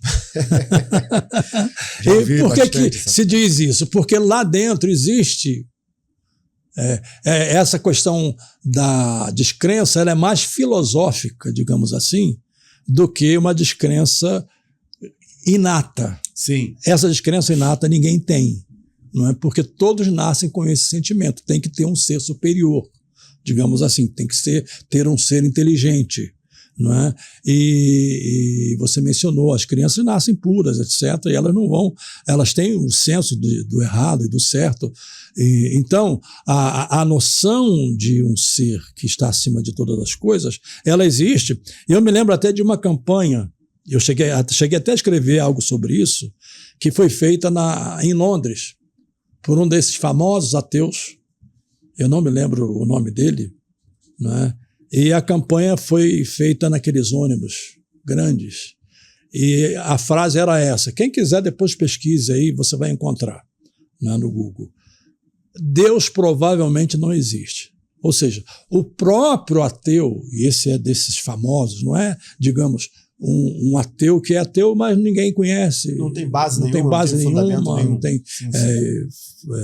E por que se diz isso? Porque lá dentro existe... essa questão da descrença ela é mais filosófica, digamos assim, do que uma descrença inata. Sim. Essa descrença inata ninguém tem, não é? Porque todos nascem com esse sentimento. Tem que ter um ser superior, digamos assim, tem que ter um ser inteligente. Não é? E você mencionou, as crianças nascem puras, etc., e elas têm o senso do errado e do certo. Então, a noção de um ser que está acima de todas as coisas, ela existe. Eu me lembro até de uma campanha, eu cheguei até a escrever algo sobre isso, que foi feita em Londres, por um desses famosos ateus, eu não me lembro o nome dele, não é? E a campanha foi feita naqueles ônibus grandes. E a frase era essa, quem quiser depois pesquise aí, você vai encontrar, né, no Google. Deus provavelmente não existe. Ou seja, o próprio ateu, e esse é desses famosos, não é, digamos, um ateu que é ateu, mas ninguém conhece. Não tem base nenhuma, não tem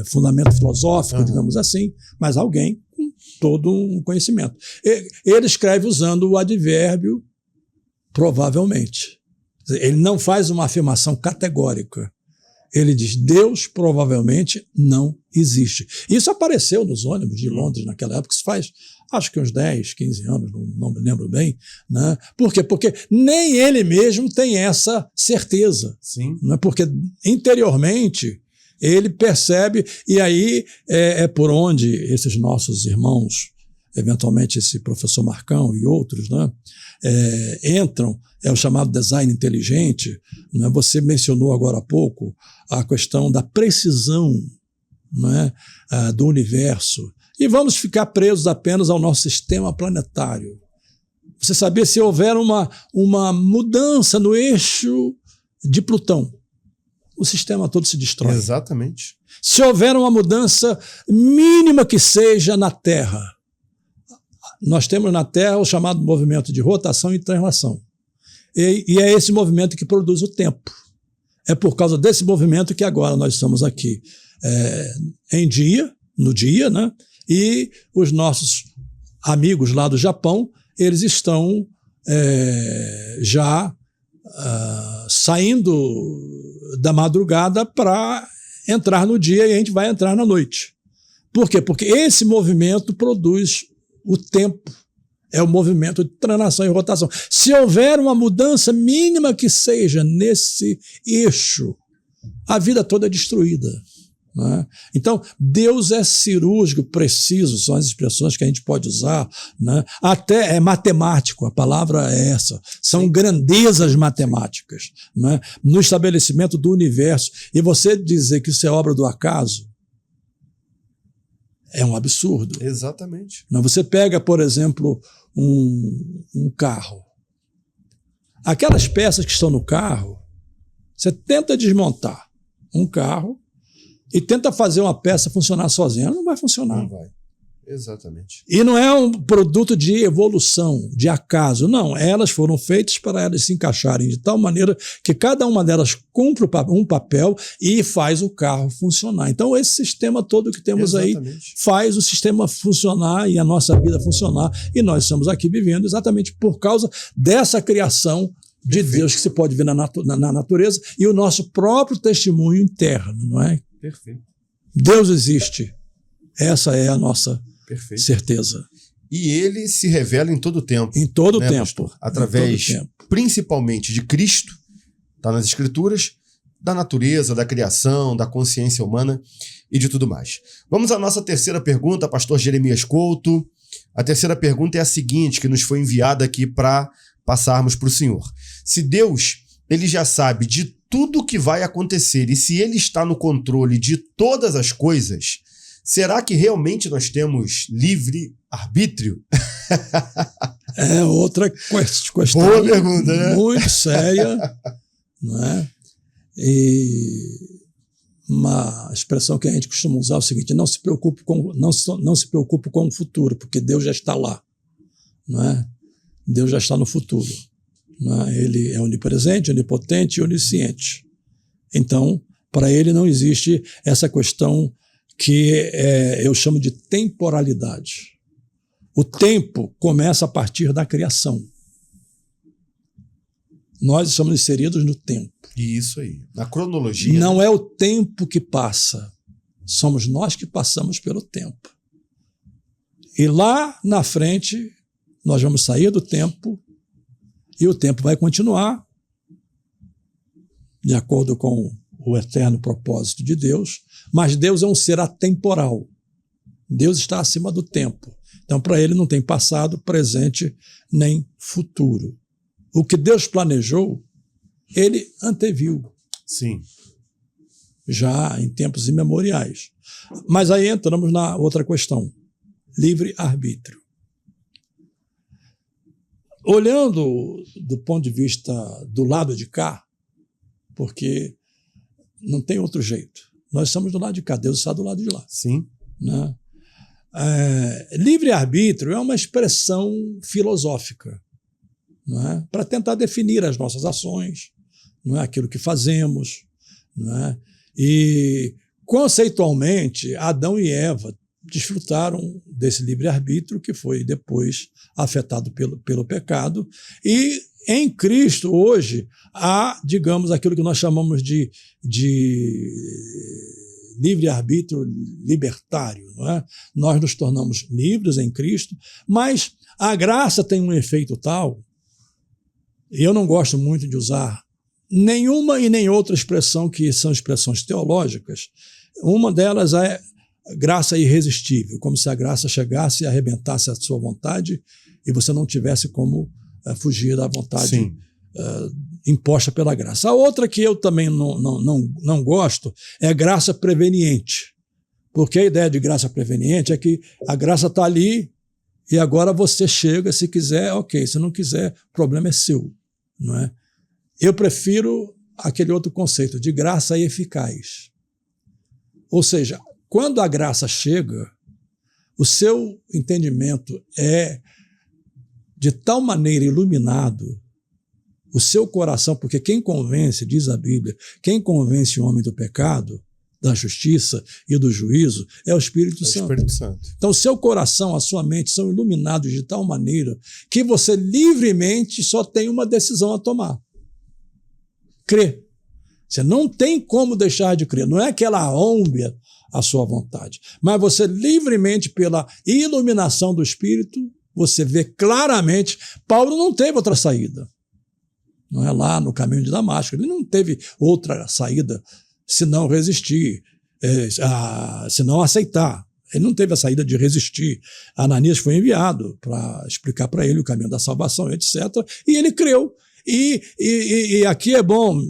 fundamento filosófico, digamos assim, mas alguém com todo um conhecimento. Ele escreve usando o advérbio provavelmente. Ele não faz uma afirmação categórica. Ele diz, Deus provavelmente não existe. Isso apareceu nos ônibus de Londres naquela época, isso faz, acho que uns 10, 15 anos, não me lembro bem. Né? Por quê? Porque nem ele mesmo tem essa certeza. Sim. Né? Porque interiormente ele percebe, e aí é por onde esses nossos irmãos, eventualmente esse professor Marcão e outros, né, entram, é o chamado design inteligente. Né? Você mencionou agora há pouco a questão da precisão né, do universo, e vamos ficar presos apenas ao nosso sistema planetário. Você sabia, se houver uma mudança no eixo de Plutão, o sistema todo se destrói. Exatamente. Se houver uma mudança mínima que seja na Terra, nós temos na Terra o chamado movimento de rotação e translação. E é esse movimento que produz o tempo. É por causa desse movimento que agora nós estamos aqui no dia, né? E os nossos amigos lá do Japão, eles estão já saindo da madrugada para entrar no dia, e a gente vai entrar na noite. Por quê? Porque esse movimento produz o tempo. É o movimento de translação e rotação. Se houver uma mudança mínima que seja nesse eixo, a vida toda é destruída. Né? Então, Deus é cirúrgico, preciso, são as expressões que a gente pode usar, né? Até é matemático, a palavra é essa. São grandezas matemáticas, né? No estabelecimento do universo. E você dizer que isso é obra do acaso é um absurdo. Exatamente. Você pega, por exemplo, um carro. Aquelas peças que estão no carro, você tenta desmontar um carro e tenta fazer uma peça funcionar sozinha. Ela não vai funcionar. Não vai. Exatamente. E não é um produto de evolução, de acaso. Não, elas foram feitas para elas se encaixarem de tal maneira que cada uma delas cumpre um papel e faz o carro funcionar. Então, esse sistema todo que temos aí faz o sistema funcionar e a nossa vida funcionar. E nós estamos aqui vivendo exatamente por causa dessa criação de Deus que se pode ver na natureza e o nosso próprio testemunho interno, não é? Perfeito. Deus existe. Essa é a nossa certeza. E ele se revela em todo o tempo. Em todo o tempo. Pastor? Através, principalmente, de Cristo, está nas Escrituras, da natureza, da criação, da consciência humana e de tudo mais. Vamos à nossa terceira pergunta, pastor Jeremias Couto. A terceira pergunta é a seguinte, que nos foi enviada aqui para passarmos para o senhor. Se Deus, ele já sabe de tudo o que vai acontecer e se ele está no controle de todas as coisas, será que realmente nós temos livre arbítrio? É outra questão. Boa pergunta, né? Muito séria, não é? E uma expressão que a gente costuma usar é o seguinte: não se preocupe com o futuro, porque Deus já está lá, não é? Deus já está no futuro. Não é? Ele é onipresente, onipotente e onisciente. Então, para ele não existe essa questão que eu chamo de temporalidade. O tempo começa a partir da criação. Nós estamos inseridos no tempo. Isso aí, na cronologia. Não é o tempo que passa, somos nós que passamos pelo tempo. E lá na frente, nós vamos sair do tempo e o tempo vai continuar de acordo com o eterno propósito de Deus, mas Deus é um ser atemporal. Deus está acima do tempo. Então, para ele não tem passado, presente, nem futuro. O que Deus planejou, ele anteviu. Sim. Já em tempos imemoriais. Mas aí entramos na outra questão. Livre-arbítrio. Olhando do ponto de vista do lado de cá, porque não tem outro jeito. Nós estamos do lado de cá, Deus está do lado de lá. Sim. Né? Livre-arbítrio é uma expressão filosófica, não é? Para tentar definir as nossas ações, não é? Aquilo que fazemos. Não é? E, conceitualmente, Adão e Eva desfrutaram desse livre-arbítrio que foi depois afetado pelo pecado. E em Cristo, hoje, há, digamos, aquilo que nós chamamos de livre-arbítrio libertário. Não é? Nós nos tornamos livres em Cristo, mas a graça tem um efeito tal, e eu não gosto muito de usar nenhuma e nem outra expressão que são expressões teológicas. Uma delas é graça irresistível, como se a graça chegasse e arrebentasse a sua vontade e você não tivesse como fugir da vontade imposta pela graça. A outra que eu também não gosto é a graça preveniente, Porque a ideia de graça preveniente é que a graça está ali e agora você chega, se quiser, ok. Se não quiser, o problema é seu. Não é? Eu prefiro aquele outro conceito de graça eficaz. Ou seja, quando a graça chega, o seu entendimento é de tal maneira iluminado, o seu coração, porque quem convence, diz a Bíblia, quem convence o homem do pecado, da justiça e do juízo é o Espírito Santo. Espírito Santo. Então, o seu coração, a sua mente são iluminados de tal maneira que você livremente só tem uma decisão a tomar. Crer. Você não tem como deixar de crer. Não é que ela arrombe a sua vontade, mas você livremente, pela iluminação do Espírito, você vê claramente. Paulo não teve outra saída. Não é lá no caminho de Damasco. Ele não teve outra saída se não resistir, se não aceitar. Ele não teve a saída de resistir. Ananias foi enviado para explicar para ele o caminho da salvação, etc. E ele creu. E aqui é bom,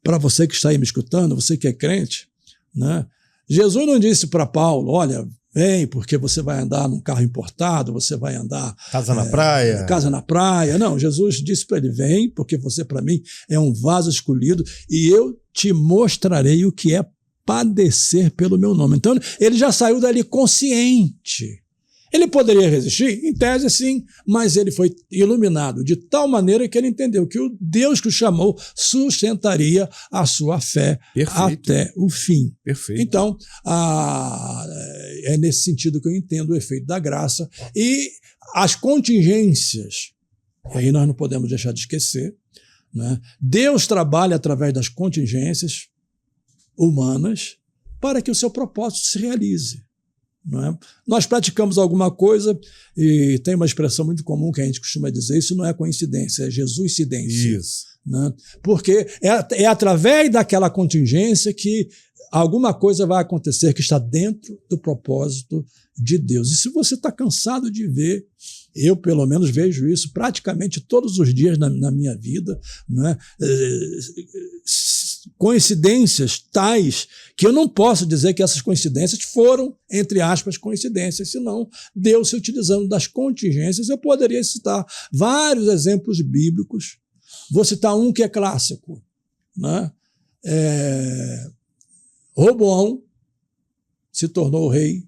para você que está aí me escutando, você que é crente, né? Jesus não disse para Paulo, olha, vem porque você vai andar num carro importado, você vai andar... Casa na praia. Casa na praia. Não, Jesus disse para ele, vem porque você para mim é um vaso escolhido e eu te mostrarei o que é padecer pelo meu nome. Então, ele já saiu dali consciente. Ele poderia resistir? Em tese, sim, mas ele foi iluminado de tal maneira que ele entendeu que o Deus que o chamou sustentaria a sua fé até o fim. Perfeito. Então, é nesse sentido que eu entendo o efeito da graça e as contingências, e aí nós não podemos deixar de esquecer, né? Deus trabalha através das contingências humanas para que o seu propósito se realize. Não é? Nós praticamos alguma coisa e tem uma expressão muito comum que a gente costuma dizer, isso não é coincidência, é Jesuscidência. Isso. Né? Porque é através daquela contingência que alguma coisa vai acontecer que está dentro do propósito de Deus. E se você está cansado de ver, eu pelo menos vejo isso praticamente todos os dias na minha vida, né? Coincidências tais que eu não posso dizer que essas coincidências foram, entre aspas, coincidências, senão Deus se utilizando das contingências. Eu poderia citar vários exemplos bíblicos. Vou citar um que é clássico, né? Roboão se tornou o rei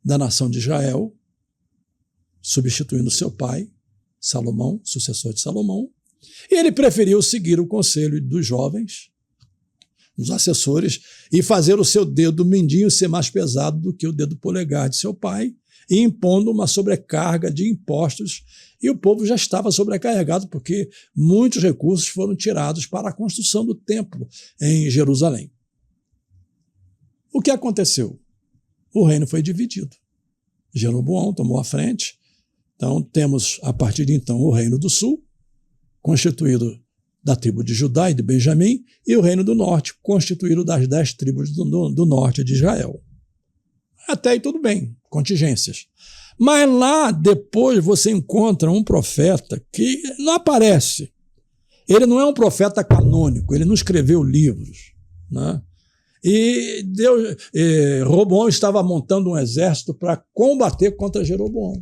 da nação de Israel, substituindo seu pai, Salomão, sucessor de Salomão, e ele preferiu seguir o conselho dos jovens, dos assessores, e fazer o seu dedo mindinho ser mais pesado do que o dedo polegar de seu pai, e impondo uma sobrecarga de impostos, e o povo já estava sobrecarregado, porque muitos recursos foram tirados para a construção do templo em Jerusalém. O que aconteceu? O reino foi dividido. Jeroboão tomou a frente. Então, temos, a partir de então, o Reino do Sul, constituído da tribo de Judá e de Benjamim, e o Reino do Norte, constituído das 10 tribos do norte de Israel. Até aí tudo bem, contingências. Mas lá, depois, você encontra um profeta que não aparece. Ele não é um profeta canônico, ele não escreveu livros, né? E Roboão estava montando um exército para combater contra Jeroboão.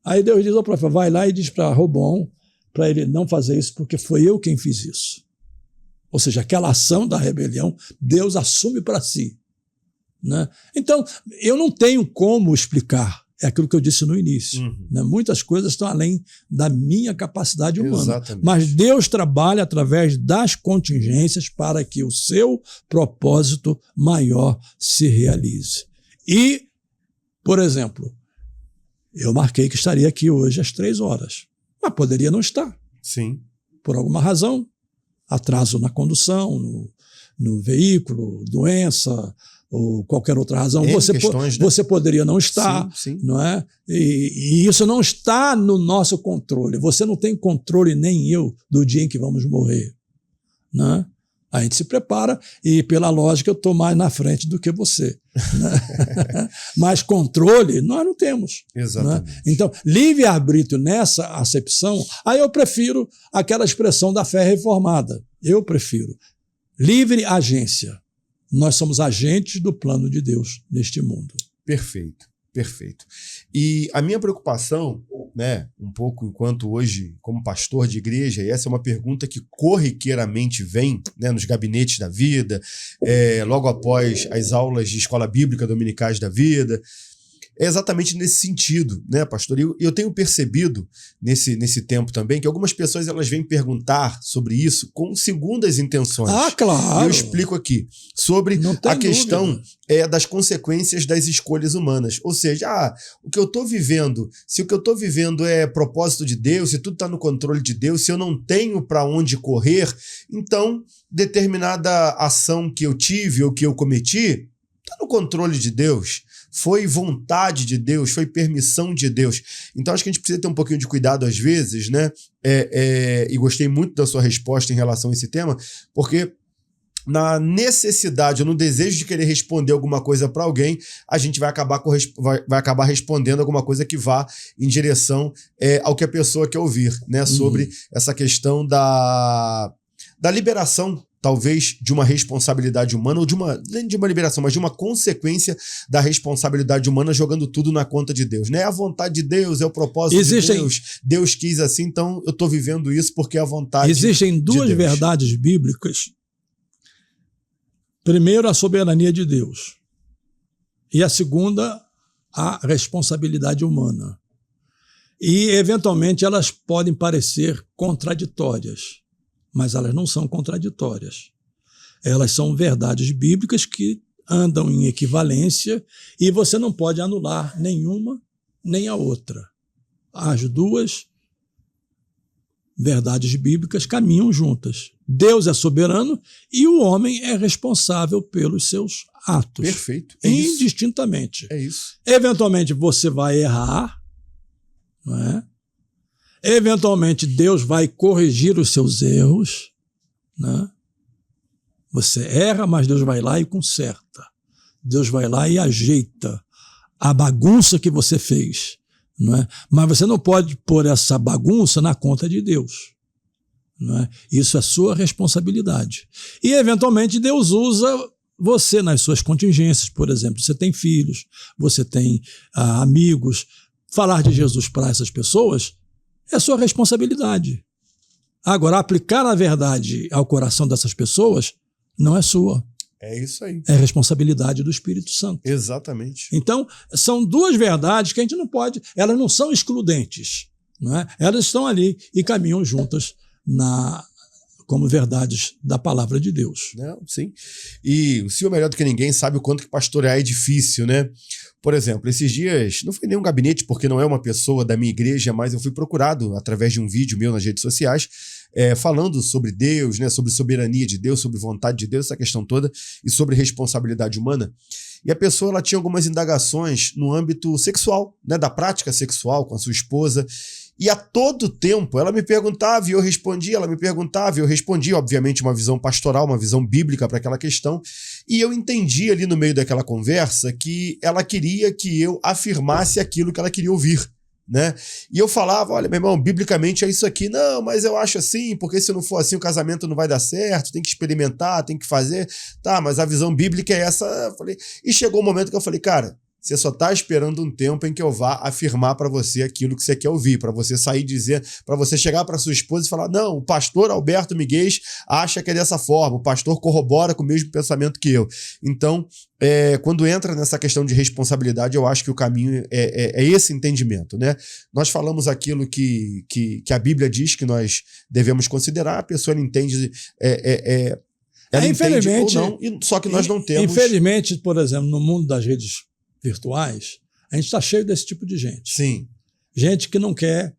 Aí Deus diz ao profeta, vai lá e diz para Roboão, para ele não fazer isso, porque foi eu quem fiz isso. Ou seja, aquela ação da rebelião, Deus assume para si. Né? Então, eu não tenho como explicar, é aquilo que eu disse no início. Né? Muitas coisas estão além da minha capacidade humana. Exatamente. Mas Deus trabalha através das contingências para que o seu propósito maior se realize. E, por exemplo, eu marquei que estaria aqui hoje às 3 horas, mas poderia não estar. Sim. Por alguma razão, atraso na condução, no veículo, doença, ou qualquer outra razão, você poderia não estar, sim. Não é? E isso não está no nosso controle. Você não tem controle, nem eu, do dia em que vamos morrer. Né? A gente se prepara e, pela lógica, eu estou mais na frente do que você. Né? Mas controle nós não temos. Exatamente. Né? Então, livre-arbítrio nessa acepção, aí eu prefiro aquela expressão da fé reformada. Eu prefiro livre agência. Nós somos agentes do plano de Deus neste mundo. Perfeito, perfeito. E a minha preocupação, né, um pouco enquanto hoje, como pastor de igreja, e essa é uma pergunta que corriqueiramente vem, né, nos gabinetes da vida, logo após as aulas de escola bíblica dominicais da vida, é exatamente nesse sentido, né, pastor? E eu tenho percebido nesse tempo também que algumas pessoas elas vêm perguntar sobre isso com segundas intenções. Ah, claro. E eu explico aqui sobre a questão das consequências das escolhas humanas. Ou seja, o que eu estou vivendo, se o que eu estou vivendo é propósito de Deus, se tudo está no controle de Deus, se eu não tenho para onde correr, então determinada ação que eu tive ou que eu cometi está no controle de Deus. Foi vontade de Deus, foi permissão de Deus. Então acho que a gente precisa ter um pouquinho de cuidado às vezes, né? E gostei muito da sua resposta em relação a esse tema, porque na necessidade, no desejo de querer responder alguma coisa para alguém, a gente vai acabar respondendo alguma coisa que vá em direção ao que a pessoa quer ouvir, né? Sobre essa questão da liberação, talvez, de uma responsabilidade humana, ou nem de uma liberação, mas de uma consequência da responsabilidade humana, jogando tudo na conta de Deus, né? É a vontade de Deus, é o propósito de Deus. Deus quis assim, então eu estou vivendo isso porque é a vontade de Deus. Existem duas verdades bíblicas. Primeiro, a soberania de Deus. E a segunda, a responsabilidade humana. E, eventualmente, elas podem parecer contraditórias, mas elas não são contraditórias. Elas são verdades bíblicas que andam em equivalência e você não pode anular nenhuma nem a outra. As duas verdades bíblicas caminham juntas. Deus é soberano e o homem é responsável pelos seus atos. Perfeito. Indistintamente. É isso. Eventualmente você vai errar, não é? Eventualmente Deus vai corrigir os seus erros, né? Você erra, mas Deus vai lá e conserta. Deus vai lá e ajeita a bagunça que você fez, não é? Mas você não pode pôr essa bagunça na conta de Deus, não é? Isso é sua responsabilidade. E eventualmente Deus usa você nas suas contingências. Por exemplo, você tem filhos, você tem amigos. Falar de Jesus para essas pessoas é sua responsabilidade. Agora, aplicar a verdade ao coração dessas pessoas não é sua. É isso aí. É responsabilidade do Espírito Santo. Exatamente. Então, são duas verdades que a gente não pode... Elas não são excludentes, não é? Elas estão ali e caminham juntas como verdades da palavra de Deus. Não, sim. E o senhor, melhor do que ninguém, sabe o quanto que pastorear é difícil, né? Por exemplo, esses dias, não foi nenhum gabinete, porque não é uma pessoa da minha igreja, mas eu fui procurado através de um vídeo meu nas redes sociais, falando sobre Deus, né, sobre soberania de Deus, sobre vontade de Deus, essa questão toda, e sobre responsabilidade humana. E a pessoa ela tinha algumas indagações no âmbito sexual, né, da prática sexual com a sua esposa. E a todo tempo ela me perguntava e eu respondia, ela me perguntava e eu respondia, obviamente uma visão pastoral, uma visão bíblica para aquela questão, e eu entendi ali no meio daquela conversa que ela queria que eu afirmasse aquilo que ela queria ouvir, né? E eu falava, olha, meu irmão, biblicamente é isso aqui. Não, mas eu acho assim, porque se não for assim o casamento não vai dar certo, tem que experimentar, tem que fazer. Tá, mas a visão bíblica é essa. Eu falei, e chegou um momento que eu falei, cara, você só está esperando um tempo em que eu vá afirmar para você aquilo que você quer ouvir, para você sair dizer, para você chegar para sua esposa e falar, não, o pastor Alberto Miguel acha que é dessa forma, o pastor corrobora com o mesmo pensamento que eu. Então, quando entra nessa questão de responsabilidade, eu acho que o caminho é esse entendimento, né? Nós falamos aquilo que a Bíblia diz que nós devemos considerar, a pessoa não entende... ela entende ou não, só que nós não temos... Infelizmente, por exemplo, no mundo das redes virtuais, a gente está cheio desse tipo de gente. Sim. Gente que não quer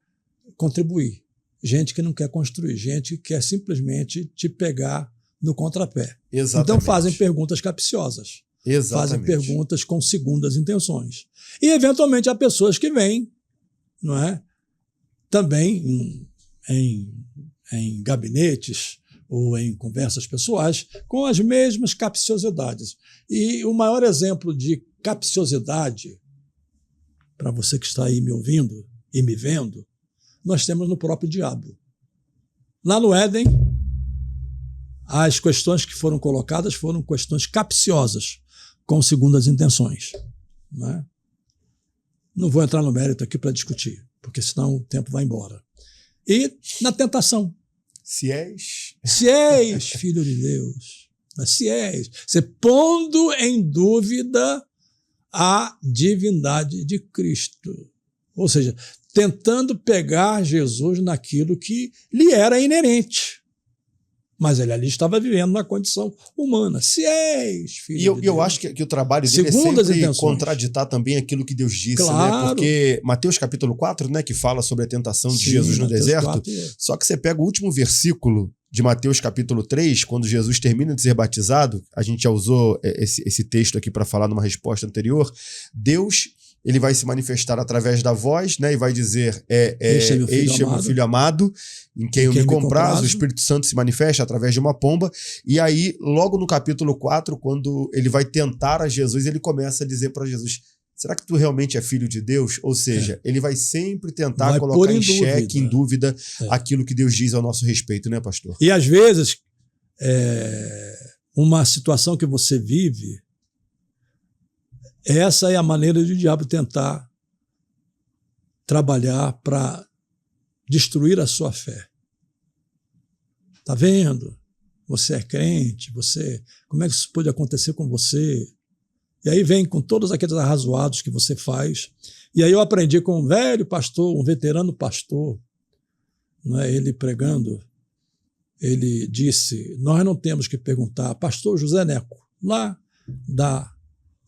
contribuir, gente que não quer construir, gente que quer simplesmente te pegar no contrapé. Exatamente. Então fazem perguntas capciosas. Exatamente. Fazem perguntas com segundas intenções. E, eventualmente, há pessoas que vêm, não é, também em gabinetes ou em conversas pessoais com as mesmas capciosidades. E o maior exemplo de capciosidade, para você que está aí me ouvindo e me vendo, nós temos no próprio diabo. Lá no Éden, as questões que foram colocadas foram questões capciosas, com segundas intenções. Né? Não vou entrar no mérito aqui para discutir, porque senão o tempo vai embora. E na tentação. Se és filho de Deus, se és, você pondo em dúvida a divindade de Cristo. Ou seja, tentando pegar Jesus naquilo que lhe era inerente. Mas ele ali estava vivendo na condição humana. Se és filho de Deus. E eu acho que o trabalho dele é sempre contraditar também aquilo que Deus disse, claro. Né? Porque Mateus capítulo 4, né, que fala sobre a tentação de Jesus no Mateus deserto, 4, só que você pega o último versículo de Mateus capítulo 3, quando Jesus termina de ser batizado, a gente já usou esse texto aqui para falar numa resposta anterior, Deus, ele vai se manifestar através da voz, né, e vai dizer, este é meu filho amado, em quem eu me comprazo. O Espírito Santo se manifesta através de uma pomba, e aí, logo no capítulo 4, quando ele vai tentar a Jesus, ele começa a dizer para Jesus, será que tu realmente é filho de Deus? Ou seja, ele vai sempre tentar colocar em xeque, em dúvida, aquilo que Deus diz ao nosso respeito, né, pastor? E às vezes, uma situação que você vive, essa é a maneira de o diabo tentar trabalhar para destruir a sua fé. Tá vendo? Você é crente, como é que isso pode acontecer com você? E aí vem com todos aqueles arrazoados que você faz. E aí eu aprendi com um velho pastor, um veterano pastor, né, ele pregando, ele disse, nós não temos que perguntar, pastor José Neco, lá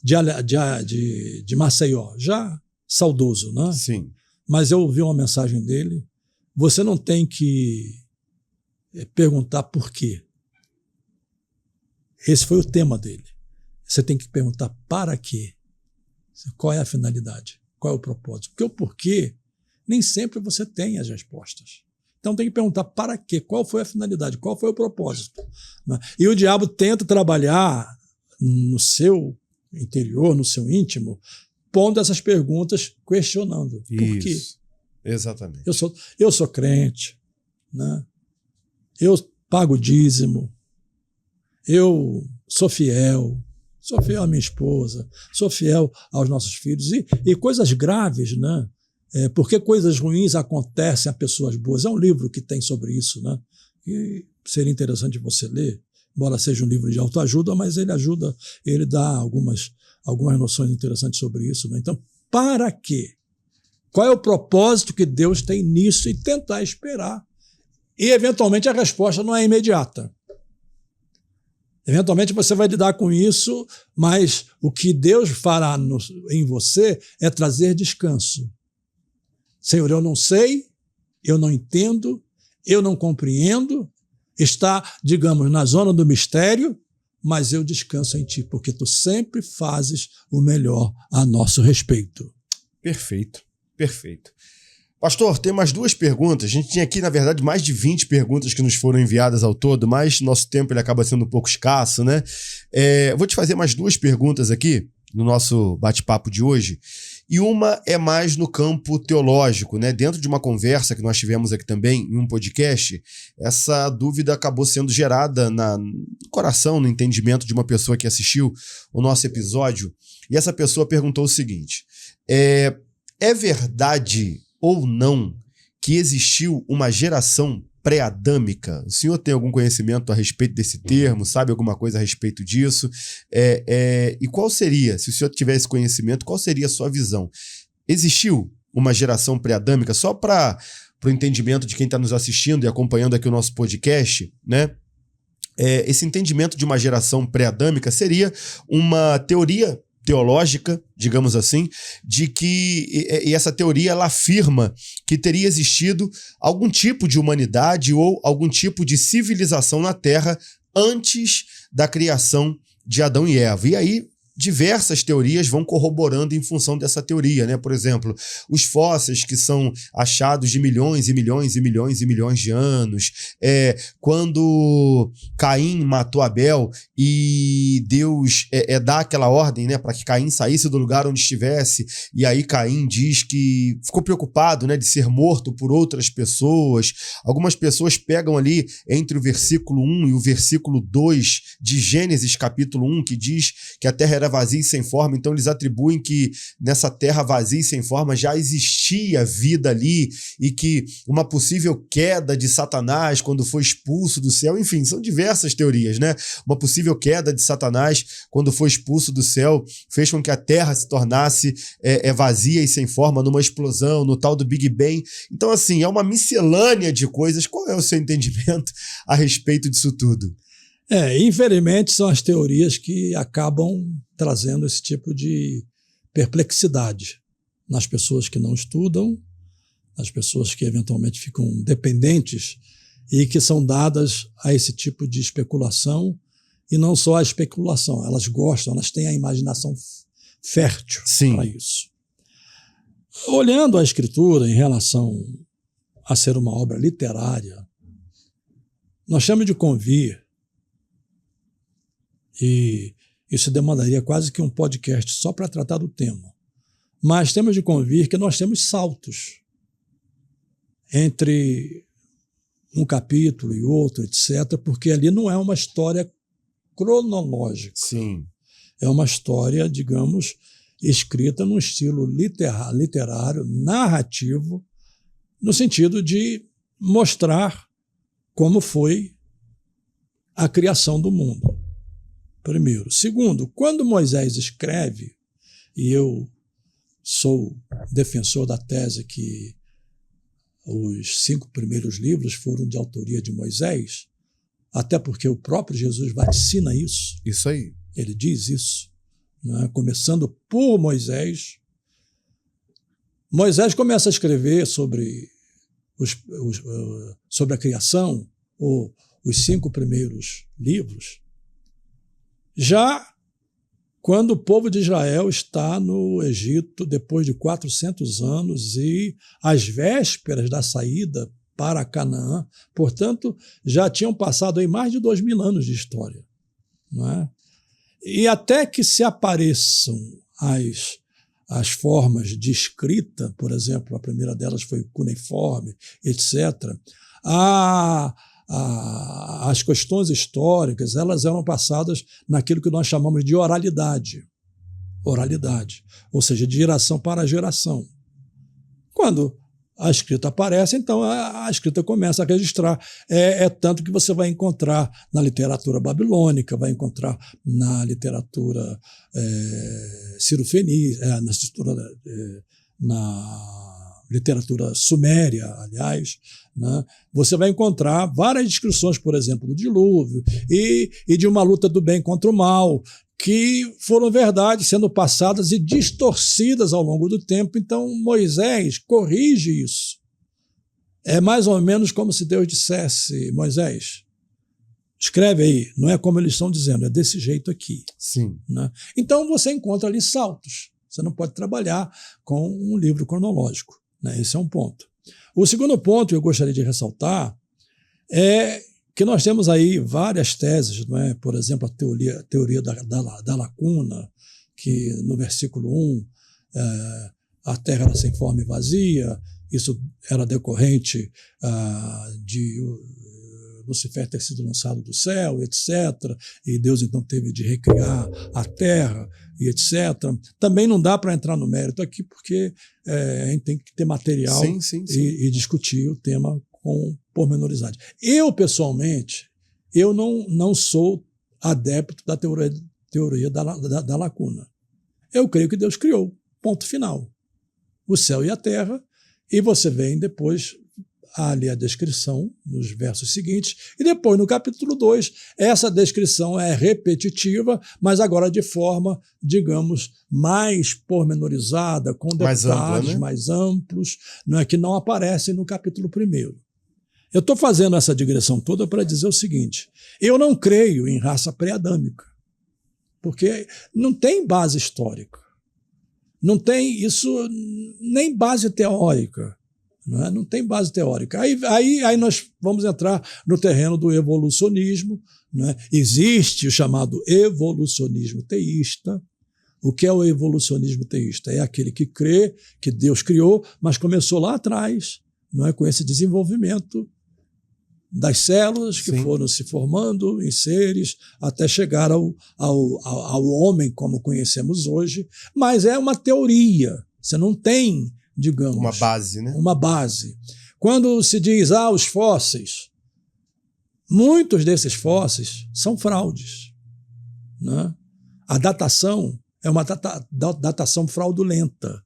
de Maceió, já saudoso, né? Sim. Mas eu ouvi uma mensagem dele, você não tem que perguntar por quê. Esse foi o tema dele. Você tem que perguntar para quê. Qual é a finalidade? Qual é o propósito? Porque o porquê, nem sempre você tem as respostas. Então tem que perguntar para quê? Qual foi a finalidade? Qual foi o propósito? E o diabo tenta trabalhar no seu interior, no seu íntimo, pondo essas perguntas, questionando. Por quê? Exatamente. Eu sou crente, né? Eu pago dízimo, eu sou fiel à minha esposa, sou fiel aos nossos filhos. E coisas graves, né? Porque coisas ruins acontecem a pessoas boas. É um livro que tem sobre isso, né? E seria interessante você ler, embora seja um livro de autoajuda, mas ele dá algumas noções interessantes sobre isso, né? Então, para quê? Qual é o propósito que Deus tem nisso? E tentar esperar. E, eventualmente, a resposta não é imediata. Eventualmente você vai lidar com isso, mas o que Deus fará em você é trazer descanso. Senhor, eu não sei, eu não entendo, eu não compreendo, está, digamos, na zona do mistério, mas eu descanso em Ti, porque Tu sempre fazes o melhor a nosso respeito. Perfeito, perfeito. Pastor, tem mais 2 perguntas. A gente tinha aqui, na verdade, mais de 20 perguntas que nos foram enviadas ao todo, mas nosso tempo ele acaba sendo um pouco escasso, né? Vou te fazer mais 2 perguntas aqui no nosso bate-papo de hoje. E uma é mais no campo teológico, né? Dentro de uma conversa que nós tivemos aqui também, em um podcast, essa dúvida acabou sendo gerada no coração, no entendimento de uma pessoa que assistiu o nosso episódio. E essa pessoa perguntou o seguinte, é verdade ou não que existiu uma geração pré-adâmica? O senhor tem algum conhecimento a respeito desse termo? Sabe alguma coisa a respeito disso? E qual seria, se o senhor tivesse conhecimento, qual seria a sua visão? Existiu uma geração pré-adâmica? Só para o entendimento de quem está nos assistindo e acompanhando aqui o nosso podcast, né? Esse entendimento de uma geração pré-adâmica seria uma teoria teológica, digamos assim, de que e essa teoria ela afirma que teria existido algum tipo de humanidade ou algum tipo de civilização na Terra antes da criação de Adão e Eva. E aí, diversas teorias vão corroborando em função dessa teoria, né? Por exemplo, os fósseis que são achados de milhões e milhões e milhões e milhões de anos, quando Caim matou Abel e Deus dá aquela ordem, né, para que Caim saísse do lugar onde estivesse, e aí Caim diz que ficou preocupado, né, de ser morto por outras pessoas. Algumas pessoas pegam ali entre o versículo 1 e o versículo 2 de Gênesis capítulo 1, que diz que a terra era vazia e sem forma, então eles atribuem que nessa terra vazia e sem forma já existia vida ali, e que uma possível queda de Satanás quando foi expulso do céu, enfim, são diversas teorias, né? Uma possível queda de Satanás quando foi expulso do céu fez com que a terra se tornasse vazia e sem forma numa explosão, no tal do Big Bang. Então, assim, é uma miscelânea de coisas. Qual é o seu entendimento a respeito disso tudo? Infelizmente, são as teorias que acabam trazendo esse tipo de perplexidade nas pessoas que não estudam, nas pessoas que eventualmente ficam dependentes e que são dadas a esse tipo de especulação, e não só a especulação, elas gostam, elas têm a imaginação fértil para isso. Olhando a Escritura em relação a ser uma obra literária, nós temos de convir, e isso demandaria quase que um podcast só para tratar do tema, mas temos de convir que nós temos saltos entre um capítulo e outro, etc., porque ali não é uma história cronológica. Sim. É uma história, digamos, escrita num estilo literário, narrativo, no sentido de mostrar como foi a criação do mundo. Primeiro. Segundo, quando Moisés escreve, e eu sou defensor da tese que os 5 primeiros livros foram de autoria de Moisés, até porque o próprio Jesus vaticina isso. Isso aí. Ele diz isso, né? Começando por Moisés. Moisés começa a escrever sobre a criação, ou os 5 primeiros livros, já quando o povo de Israel está no Egito depois de 400 anos e às vésperas da saída para Canaã, portanto, já tinham passado aí mais de 2000 anos de história, não é? E até que se apareçam as formas de escrita, por exemplo, a primeira delas foi cuneiforme, etc., as questões históricas, elas eram passadas naquilo que nós chamamos de oralidade. Oralidade, ou seja, de geração para geração. Quando a escrita aparece, então a escrita começa a registrar. Tanto que você vai encontrar na literatura babilônica, vai encontrar na literatura sirofenícia, na literatura suméria, aliás, né? Você vai encontrar várias descrições, por exemplo, do dilúvio e de uma luta do bem contra o mal, que foram verdades sendo passadas e distorcidas ao longo do tempo. Então, Moisés corrige isso. É mais ou menos como se Deus dissesse: Moisés, escreve aí, não é como eles estão dizendo, é desse jeito aqui. Sim. Né? Então, você encontra ali saltos. Você não pode trabalhar com um livro cronológico, né? Esse é um ponto. O segundo ponto que eu gostaria de ressaltar é que nós temos aí várias teses, não é? Por exemplo, a teoria da lacuna, que no versículo 1, a terra era sem forma e vazia, isso era decorrente de Lucifer ter sido lançado do céu, etc., e Deus então teve de recriar a terra, e etc. Também não dá para entrar no mérito aqui, porque a gente tem que ter material sim. E discutir o tema com pormenoridade. Eu, pessoalmente, não sou adepto da teoria da lacuna. Eu creio que Deus criou, ponto final, o céu e a terra, e você vem depois ali a descrição nos versos seguintes, e depois no capítulo 2, essa descrição é repetitiva, mas agora de forma, digamos, mais pormenorizada, com detalhes mais amplos, não é, que não aparecem no capítulo 1. Eu estou fazendo essa digressão toda para dizer o seguinte: eu não creio em raça pré-adâmica. porque não tem base histórica, não tem isso, nem base teórica. Não tem base teórica. Aí nós vamos entrar no terreno do evolucionismo. Existe o chamado evolucionismo teísta. O que é o evolucionismo teísta? É aquele que crê que Deus criou, mas começou lá atrás, com esse desenvolvimento das células que Sim. foram se formando em seres até chegar ao homem como conhecemos hoje. Mas é uma teoria. Você não tem, digamos, Uma base, né? Uma base. Quando se diz, os fósseis, muitos desses fósseis são fraudes. A datação é uma datação fraudulenta.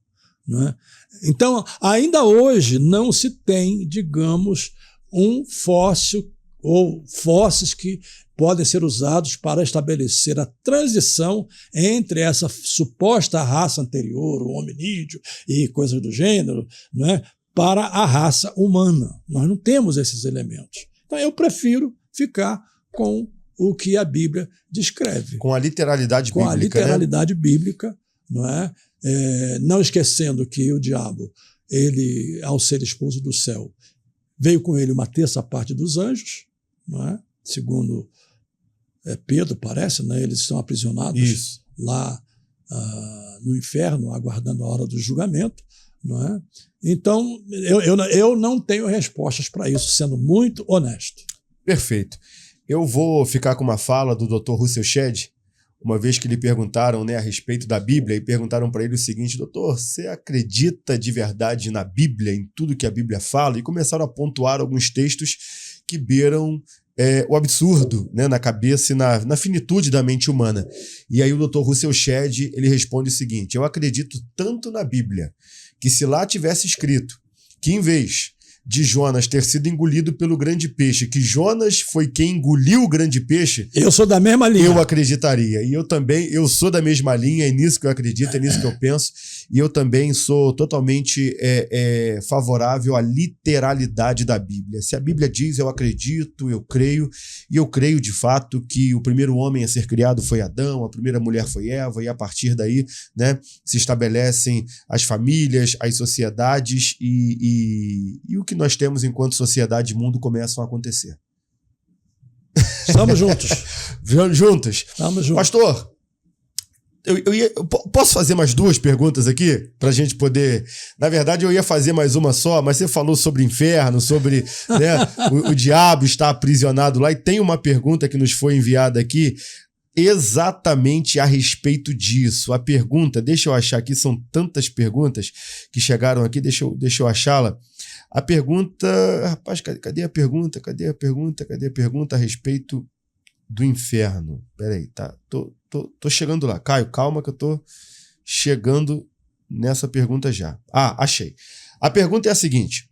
Então, ainda hoje não se tem, digamos, um fóssil ou fósseis que podem ser usados para estabelecer a transição entre essa suposta raça anterior, o hominídeo e coisas do gênero, para a raça humana. Nós não temos esses elementos. Então, eu prefiro ficar com o que a Bíblia descreve. Com a literalidade bíblica. Com a literalidade bíblica, não esquecendo que o diabo, ele, ao ser expulso do céu, veio com ele uma terça parte dos anjos, segundo Pedro, parece, eles estão aprisionados lá no inferno, aguardando a hora do julgamento. Então, eu não tenho respostas para isso, sendo muito honesto. Perfeito. Eu vou ficar com uma fala do Dr. Russell Shedd, uma vez que lhe perguntaram a respeito da Bíblia, e perguntaram para ele o seguinte: doutor, você acredita de verdade na Bíblia, em tudo que a Bíblia fala? E começaram a pontuar alguns textos que beiram o absurdo, na cabeça e na finitude da mente humana. E aí o Dr. Russell Shedd, ele responde o seguinte: eu acredito tanto na Bíblia, que se lá tivesse escrito que em vez de Jonas ter sido engolido pelo grande peixe, que Jonas foi quem engoliu o grande peixe... Eu sou da mesma linha. Eu acreditaria. E eu sou da mesma linha, é nisso que eu acredito, é nisso que eu penso. E eu também sou totalmente favorável à literalidade da Bíblia. Se a Bíblia diz, eu acredito, eu creio. E eu creio, de fato, que o primeiro homem a ser criado foi Adão, a primeira mulher foi Eva, e a partir daí, se estabelecem as famílias, as sociedades e o que nós temos enquanto sociedade e mundo começam a acontecer. Estamos juntos. Juntos. Estamos juntos. Pastor, eu posso fazer mais duas perguntas aqui? Pra gente poder... Na verdade, eu ia fazer mais uma só, mas você falou sobre inferno, sobre o diabo estar aprisionado lá, e tem uma pergunta que nos foi enviada aqui exatamente a respeito disso. A pergunta, deixa eu achar aqui, são tantas perguntas que chegaram aqui, deixa eu achá-la. A pergunta... Rapaz, cadê a pergunta? Cadê a pergunta a respeito do inferno? Peraí, tá? Tô chegando lá. Caio, calma que eu tô chegando nessa pergunta já. Achei. A pergunta é a seguinte: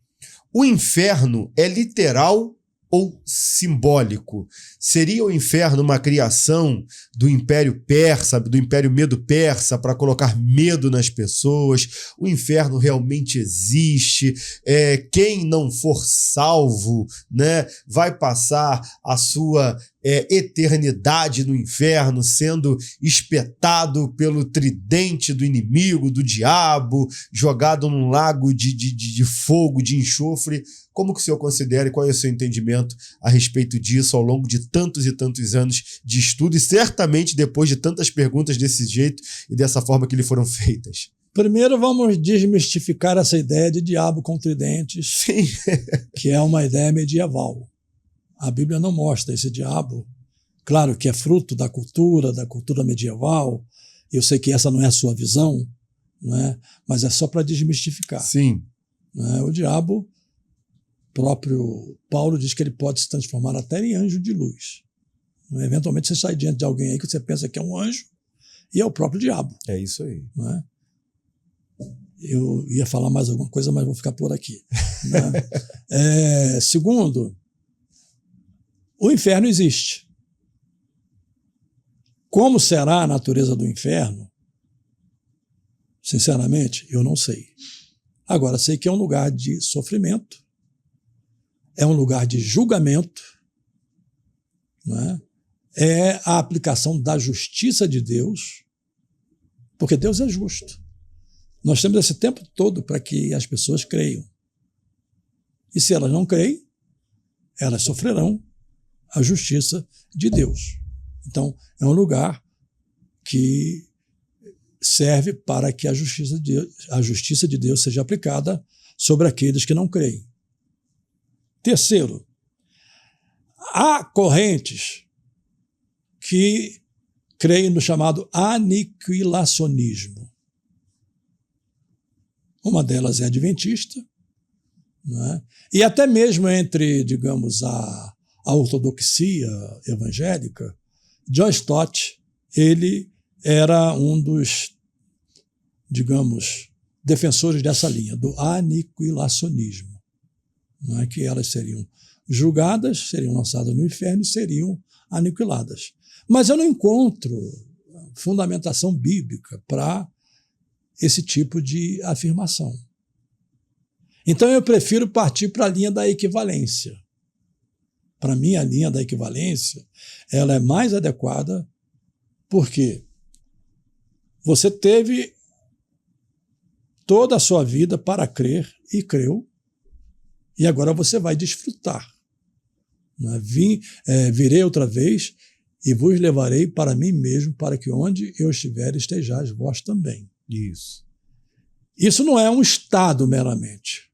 o inferno é literal ou simbólico? Seria o inferno uma criação do Império Persa, do Império Medo-Persa, para colocar medo nas pessoas? O inferno realmente existe? Quem não for salvo, vai passar a sua eternidade no inferno, sendo espetado pelo tridente do inimigo, do diabo, jogado num lago de fogo, de enxofre. Como que o senhor considera e qual é o seu entendimento a respeito disso ao longo de tantos e tantos anos de estudo, e certamente depois de tantas perguntas desse jeito e dessa forma que lhe foram feitas? Primeiro vamos desmistificar essa ideia de diabo com tridentes, Sim. que é uma ideia medieval. A Bíblia não mostra esse diabo. Claro que é fruto da cultura medieval. Eu sei que essa não é a sua visão, mas é só para desmistificar. Sim. O diabo, próprio Paulo diz que ele pode se transformar até em anjo de luz. Eventualmente você sai diante de alguém aí que você pensa que é um anjo e é o próprio diabo. É isso aí. Eu ia falar mais alguma coisa, mas vou ficar por aqui. Segundo, o inferno existe. Como será a natureza do inferno? Sinceramente, eu não sei. Agora, sei que é um lugar de sofrimento, é um lugar de julgamento, é a aplicação da justiça de Deus, porque Deus é justo. Nós temos esse tempo todo para que as pessoas creiam. E se elas não creem, elas sofrerão a justiça de Deus. Então, é um lugar que serve para que a justiça de Deus seja aplicada sobre aqueles que não creem. Terceiro, há correntes que creem no chamado aniquilacionismo. Uma delas é adventista, não é? E até mesmo entre, digamos, a ortodoxia evangélica, John Stott, ele era um dos, digamos, defensores dessa linha, do aniquilacionismo, não é? Que elas seriam julgadas, seriam lançadas no inferno e seriam aniquiladas. Mas eu não encontro fundamentação bíblica para esse tipo de afirmação. Então eu prefiro partir para a linha da equivalência. Para mim, a linha da equivalência ela é mais adequada porque você teve toda a sua vida para crer e creu, e agora você vai desfrutar. Virei outra vez e vos levarei para mim mesmo, para que onde eu estiver estejais vós também. Isso. Isso não é um estado meramente.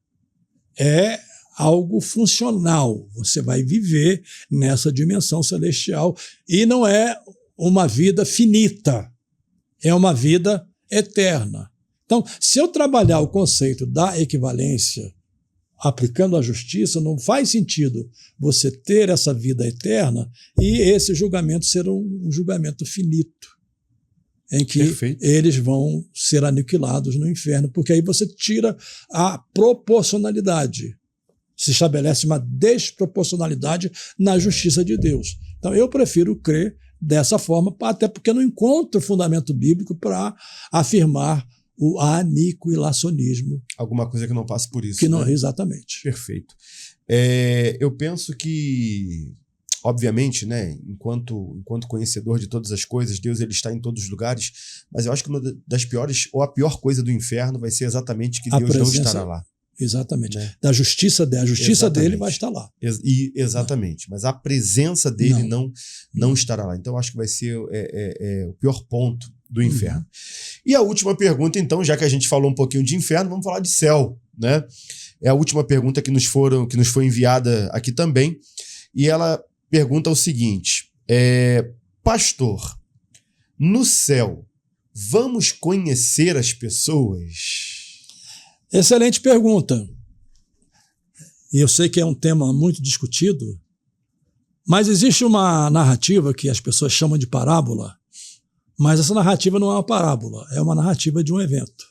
É algo funcional. Você vai viver nessa dimensão celestial e não é uma vida finita. É uma vida eterna. Então, se eu trabalhar o conceito da equivalência aplicando a justiça, não faz sentido você ter essa vida eterna e esse julgamento ser um julgamento finito, em que Perfeito. Eles vão ser aniquilados no inferno, porque aí você tira a proporcionalidade. Se estabelece uma desproporcionalidade na justiça de Deus. Então, eu prefiro crer dessa forma, até porque eu não encontro fundamento bíblico para afirmar o aniquilacionismo. Alguma coisa que não passe por isso. Que não, né? Exatamente. Perfeito. Eu penso que, obviamente, né, enquanto conhecedor de todas as coisas, Deus ele está em todos os lugares, mas eu acho que uma das piores, ou a pior coisa do inferno vai ser exatamente que Deus não estará lá. Exatamente. Né? A justiça dele vai estar lá. Exatamente. Mas a presença dele não estará lá. Então, eu acho que vai ser o pior ponto do inferno. E a última pergunta, então, já que a gente falou um pouquinho de inferno, vamos falar de céu, né? É a última pergunta que nos foi enviada aqui também. E ela pergunta o seguinte: pastor, no céu, vamos conhecer as pessoas? Excelente pergunta. E eu sei que é um tema muito discutido, mas existe uma narrativa que as pessoas chamam de parábola, mas essa narrativa não é uma parábola, é uma narrativa de um evento.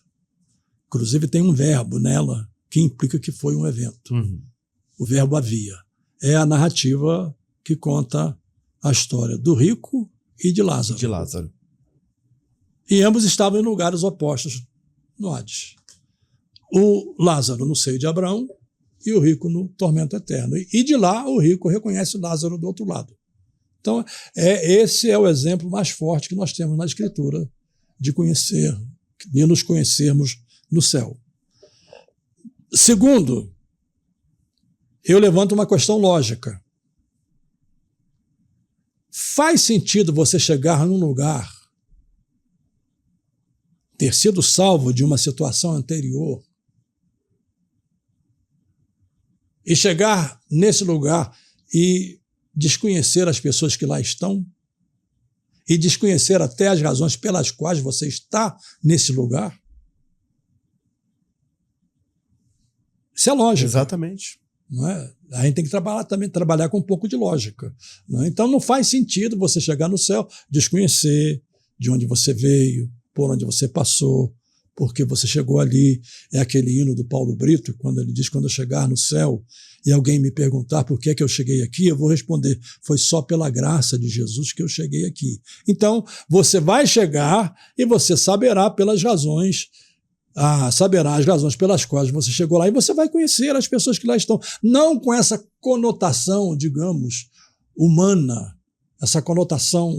Inclusive tem um verbo nela que implica que foi um evento. O verbo havia. É a narrativa que conta a história do rico e de Lázaro. E ambos estavam em lugares opostos no Hades. O Lázaro no seio de Abraão e o rico no tormento eterno. E de lá o rico reconhece o Lázaro do outro lado. Então, esse é o exemplo mais forte que nós temos na Escritura de nos conhecermos no céu. Segundo, eu levanto uma questão lógica. Faz sentido você chegar num lugar, ter sido salvo de uma situação anterior, e chegar nesse lugar e desconhecer as pessoas que lá estão, e desconhecer até as razões pelas quais você está nesse lugar? Isso é lógico. Exatamente. Não é? A gente tem que trabalhar com um pouco de lógica. Não é? Então não faz sentido você chegar no céu, desconhecer de onde você veio, por onde você passou, porque você chegou ali. É aquele hino do Paulo Brito, quando ele diz: quando eu chegar no céu e alguém me perguntar por que é que eu cheguei aqui, eu vou responder: foi só pela graça de Jesus que eu cheguei aqui. Então, você vai chegar e você saberá pelas razões, saberá as razões pelas quais você chegou lá, e você vai conhecer as pessoas que lá estão. Não com essa conotação, digamos, humana, essa conotação,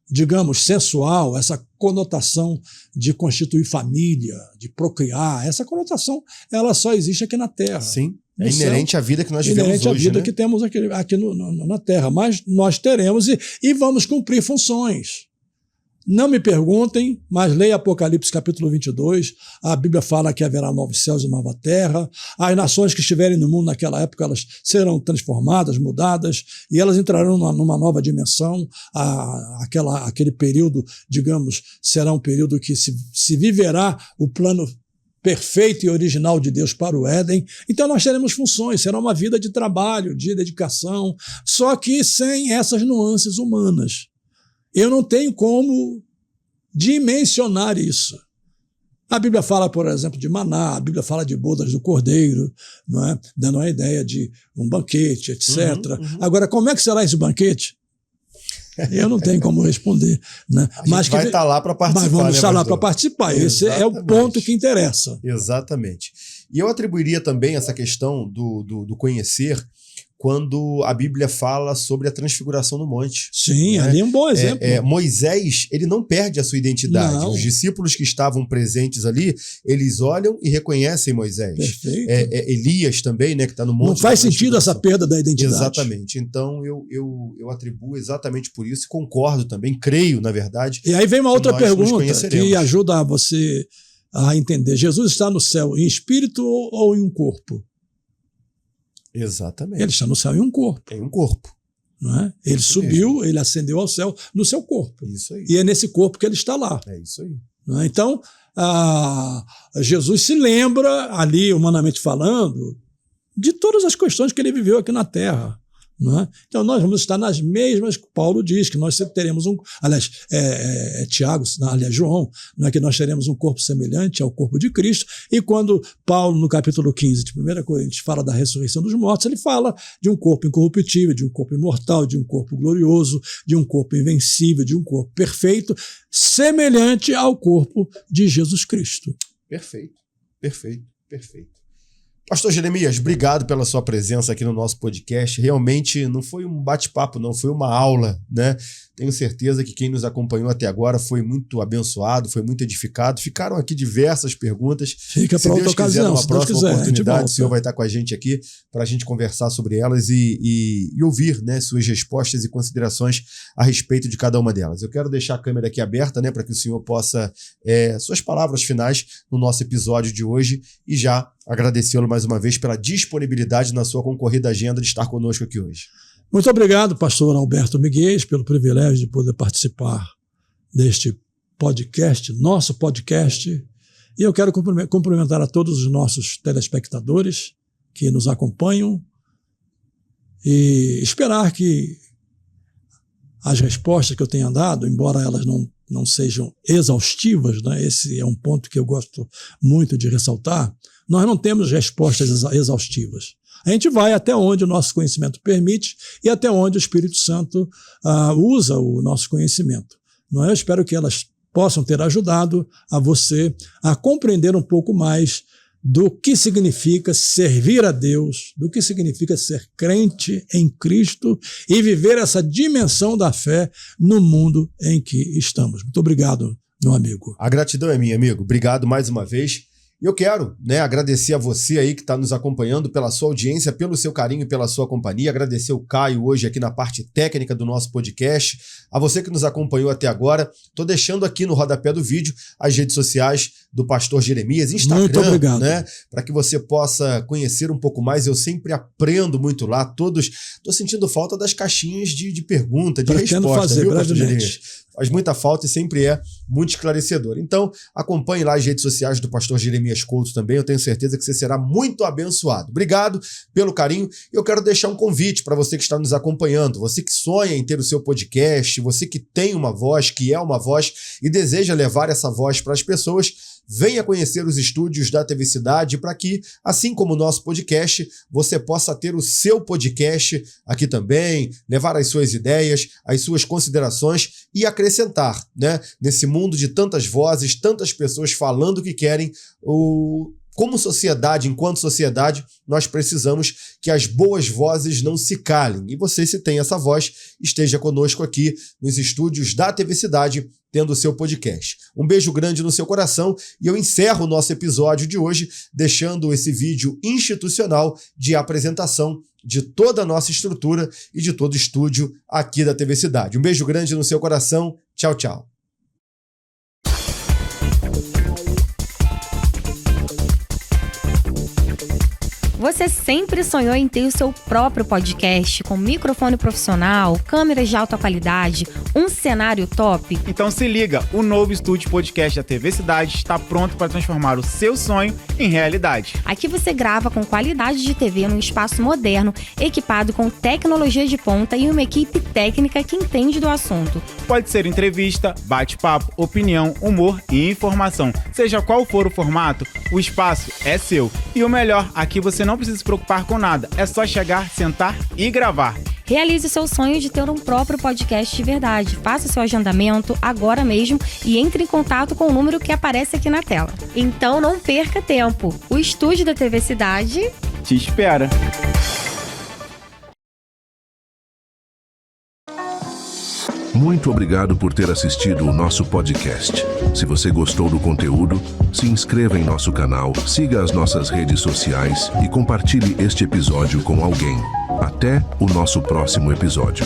digamos, sensual, essa conotação de constituir família, de procriar, essa conotação, ela só existe aqui na Terra. Sim, é inerente à vida que nós vivemos hoje. Inerente à vida, né? que temos aqui na Terra. Mas nós teremos e vamos cumprir funções. Não me perguntem, mas leia Apocalipse capítulo 22, a Bíblia fala que haverá novos céus e nova terra, as nações que estiverem no mundo naquela época, elas serão transformadas, mudadas, e elas entrarão numa nova dimensão, aquele período, digamos, será um período que se viverá o plano perfeito e original de Deus para o Éden. Então nós teremos funções, será uma vida de trabalho, de dedicação, só que sem essas nuances humanas. Eu não tenho como dimensionar isso. A Bíblia fala, por exemplo, de maná, a Bíblia fala de bodas do cordeiro, não é? Dando uma ideia de um banquete, etc. Agora, como é que será esse banquete? Eu não tenho como responder. Né? Mas vai estar lá para participar. Mas vamos estar lá para participar. Esse é o ponto que interessa. Exatamente. E eu atribuiria também essa questão do conhecer quando a Bíblia fala sobre a transfiguração no monte. Sim, né? Ali é um bom exemplo. Moisés, ele não perde a sua identidade. Não. Os discípulos que estavam presentes ali, eles olham e reconhecem Moisés. Perfeito. Elias também, né, que está no monte. Não faz sentido essa perda da identidade. Exatamente. Então, eu atribuo exatamente por isso e concordo também, creio, na verdade. E aí vem uma outra pergunta que ajuda você a entender. Jesus está no céu em espírito ou em um corpo? Exatamente. Ele está no céu em um corpo. Em um corpo. Não é? Ele subiu, ele ascendeu ao céu no seu corpo. Isso aí. E é nesse corpo que ele está lá. É isso aí. Não é? Então, Jesus se lembra, ali, humanamente falando, de todas as questões que ele viveu aqui na Terra. Não é? Então, nós vamos estar nas mesmas que Paulo diz, que nós teremos aliás, Tiago, aliás, João, não é, que nós teremos um corpo semelhante ao corpo de Cristo, e quando Paulo, no capítulo 15 de 1 Coríntios, fala da ressurreição dos mortos, ele fala de um corpo incorruptível, de um corpo imortal, de um corpo glorioso, de um corpo invencível, de um corpo perfeito, semelhante ao corpo de Jesus Cristo. Perfeito, perfeito, perfeito. Pastor Jeremias, obrigado pela sua presença aqui no nosso podcast. Realmente não foi um bate-papo, não, foi uma aula, né? Tenho certeza que quem nos acompanhou até agora foi muito abençoado, foi muito edificado. Ficaram aqui diversas perguntas. Fica para outra ocasião, numa próxima oportunidade, o senhor vai estar com a gente aqui para a gente conversar sobre elas e ouvir, né, suas respostas e considerações a respeito de cada uma delas. Eu quero deixar a câmera aqui aberta, né, para que o senhor possa suas palavras finais no nosso episódio de hoje e já agradecê-lo mais uma vez pela disponibilidade na sua concorrida agenda de estar conosco aqui hoje. Muito obrigado, pastor Alberto Miguel, pelo privilégio de poder participar deste podcast, nosso podcast. E eu quero cumprimentar a todos os nossos telespectadores que nos acompanham e esperar que as respostas que eu tenha dado, embora elas não sejam exaustivas, né? Esse é um ponto que eu gosto muito de ressaltar, nós não temos respostas exaustivas. A gente vai até onde o nosso conhecimento permite e até onde o Espírito Santo usa o nosso conhecimento. Eu espero que elas possam ter ajudado a você a compreender um pouco mais do que significa servir a Deus, do que significa ser crente em Cristo e viver essa dimensão da fé no mundo em que estamos. Muito obrigado, meu amigo. A gratidão é minha, amigo. Obrigado mais uma vez. E eu quero, né, agradecer a você aí que está nos acompanhando pela sua audiência, pelo seu carinho e pela sua companhia. Agradecer o Caio hoje aqui na parte técnica do nosso podcast. A você que nos acompanhou até agora, estou deixando aqui no rodapé do vídeo as redes sociais do Pastor Jeremias, Instagram, muito obrigado, né, para que você possa conhecer um pouco mais. Eu sempre aprendo muito lá. Estou sentindo falta das caixinhas de pergunta, de resposta, viu, Pastor Jeremias? Faz muita falta e sempre é muito esclarecedor. Então, acompanhe lá as redes sociais do Pastor Jeremias Couto também. Eu tenho certeza que você será muito abençoado. Obrigado pelo carinho. Eu quero deixar um convite para você que está nos acompanhando. Você que sonha em ter o seu podcast, você que tem uma voz, que é uma voz e deseja levar essa voz para as pessoas, venha conhecer os estúdios da TV Cidade para que, assim como o nosso podcast, você possa ter o seu podcast aqui também, levar as suas ideias, as suas considerações e acrescentar, né, nesse mundo de tantas vozes, tantas pessoas falando o que querem, como sociedade, enquanto sociedade, nós precisamos que as boas vozes não se calem. E você, se tem essa voz, esteja conosco aqui nos estúdios da TV Cidade, tendo o seu podcast. Um beijo grande no seu coração e eu encerro o nosso episódio de hoje deixando esse vídeo institucional de apresentação de toda a nossa estrutura e de todo o estúdio aqui da TV Cidade. Um beijo grande no seu coração. Tchau, tchau. Você sempre sonhou em ter o seu próprio podcast com microfone profissional, câmeras de alta qualidade, um cenário top? Então se liga, o novo estúdio podcast da TV Cidade está pronto para transformar o seu sonho em realidade. Aqui você grava com qualidade de TV num espaço moderno, equipado com tecnologia de ponta e uma equipe técnica que entende do assunto. Pode ser entrevista, bate-papo, opinião, humor e informação. Seja qual for o formato, o espaço é seu. E o melhor, aqui você não precisa se preocupar com nada, é só chegar, sentar e gravar. Realize o seu sonho de ter um próprio podcast de verdade. Faça seu agendamento agora mesmo e entre em contato com o número que aparece aqui na tela. Então não perca tempo. O estúdio da TV Cidade te espera. Muito obrigado por ter assistido o nosso podcast. Se você gostou do conteúdo, se inscreva em nosso canal, siga as nossas redes sociais e compartilhe este episódio com alguém. Até o nosso próximo episódio.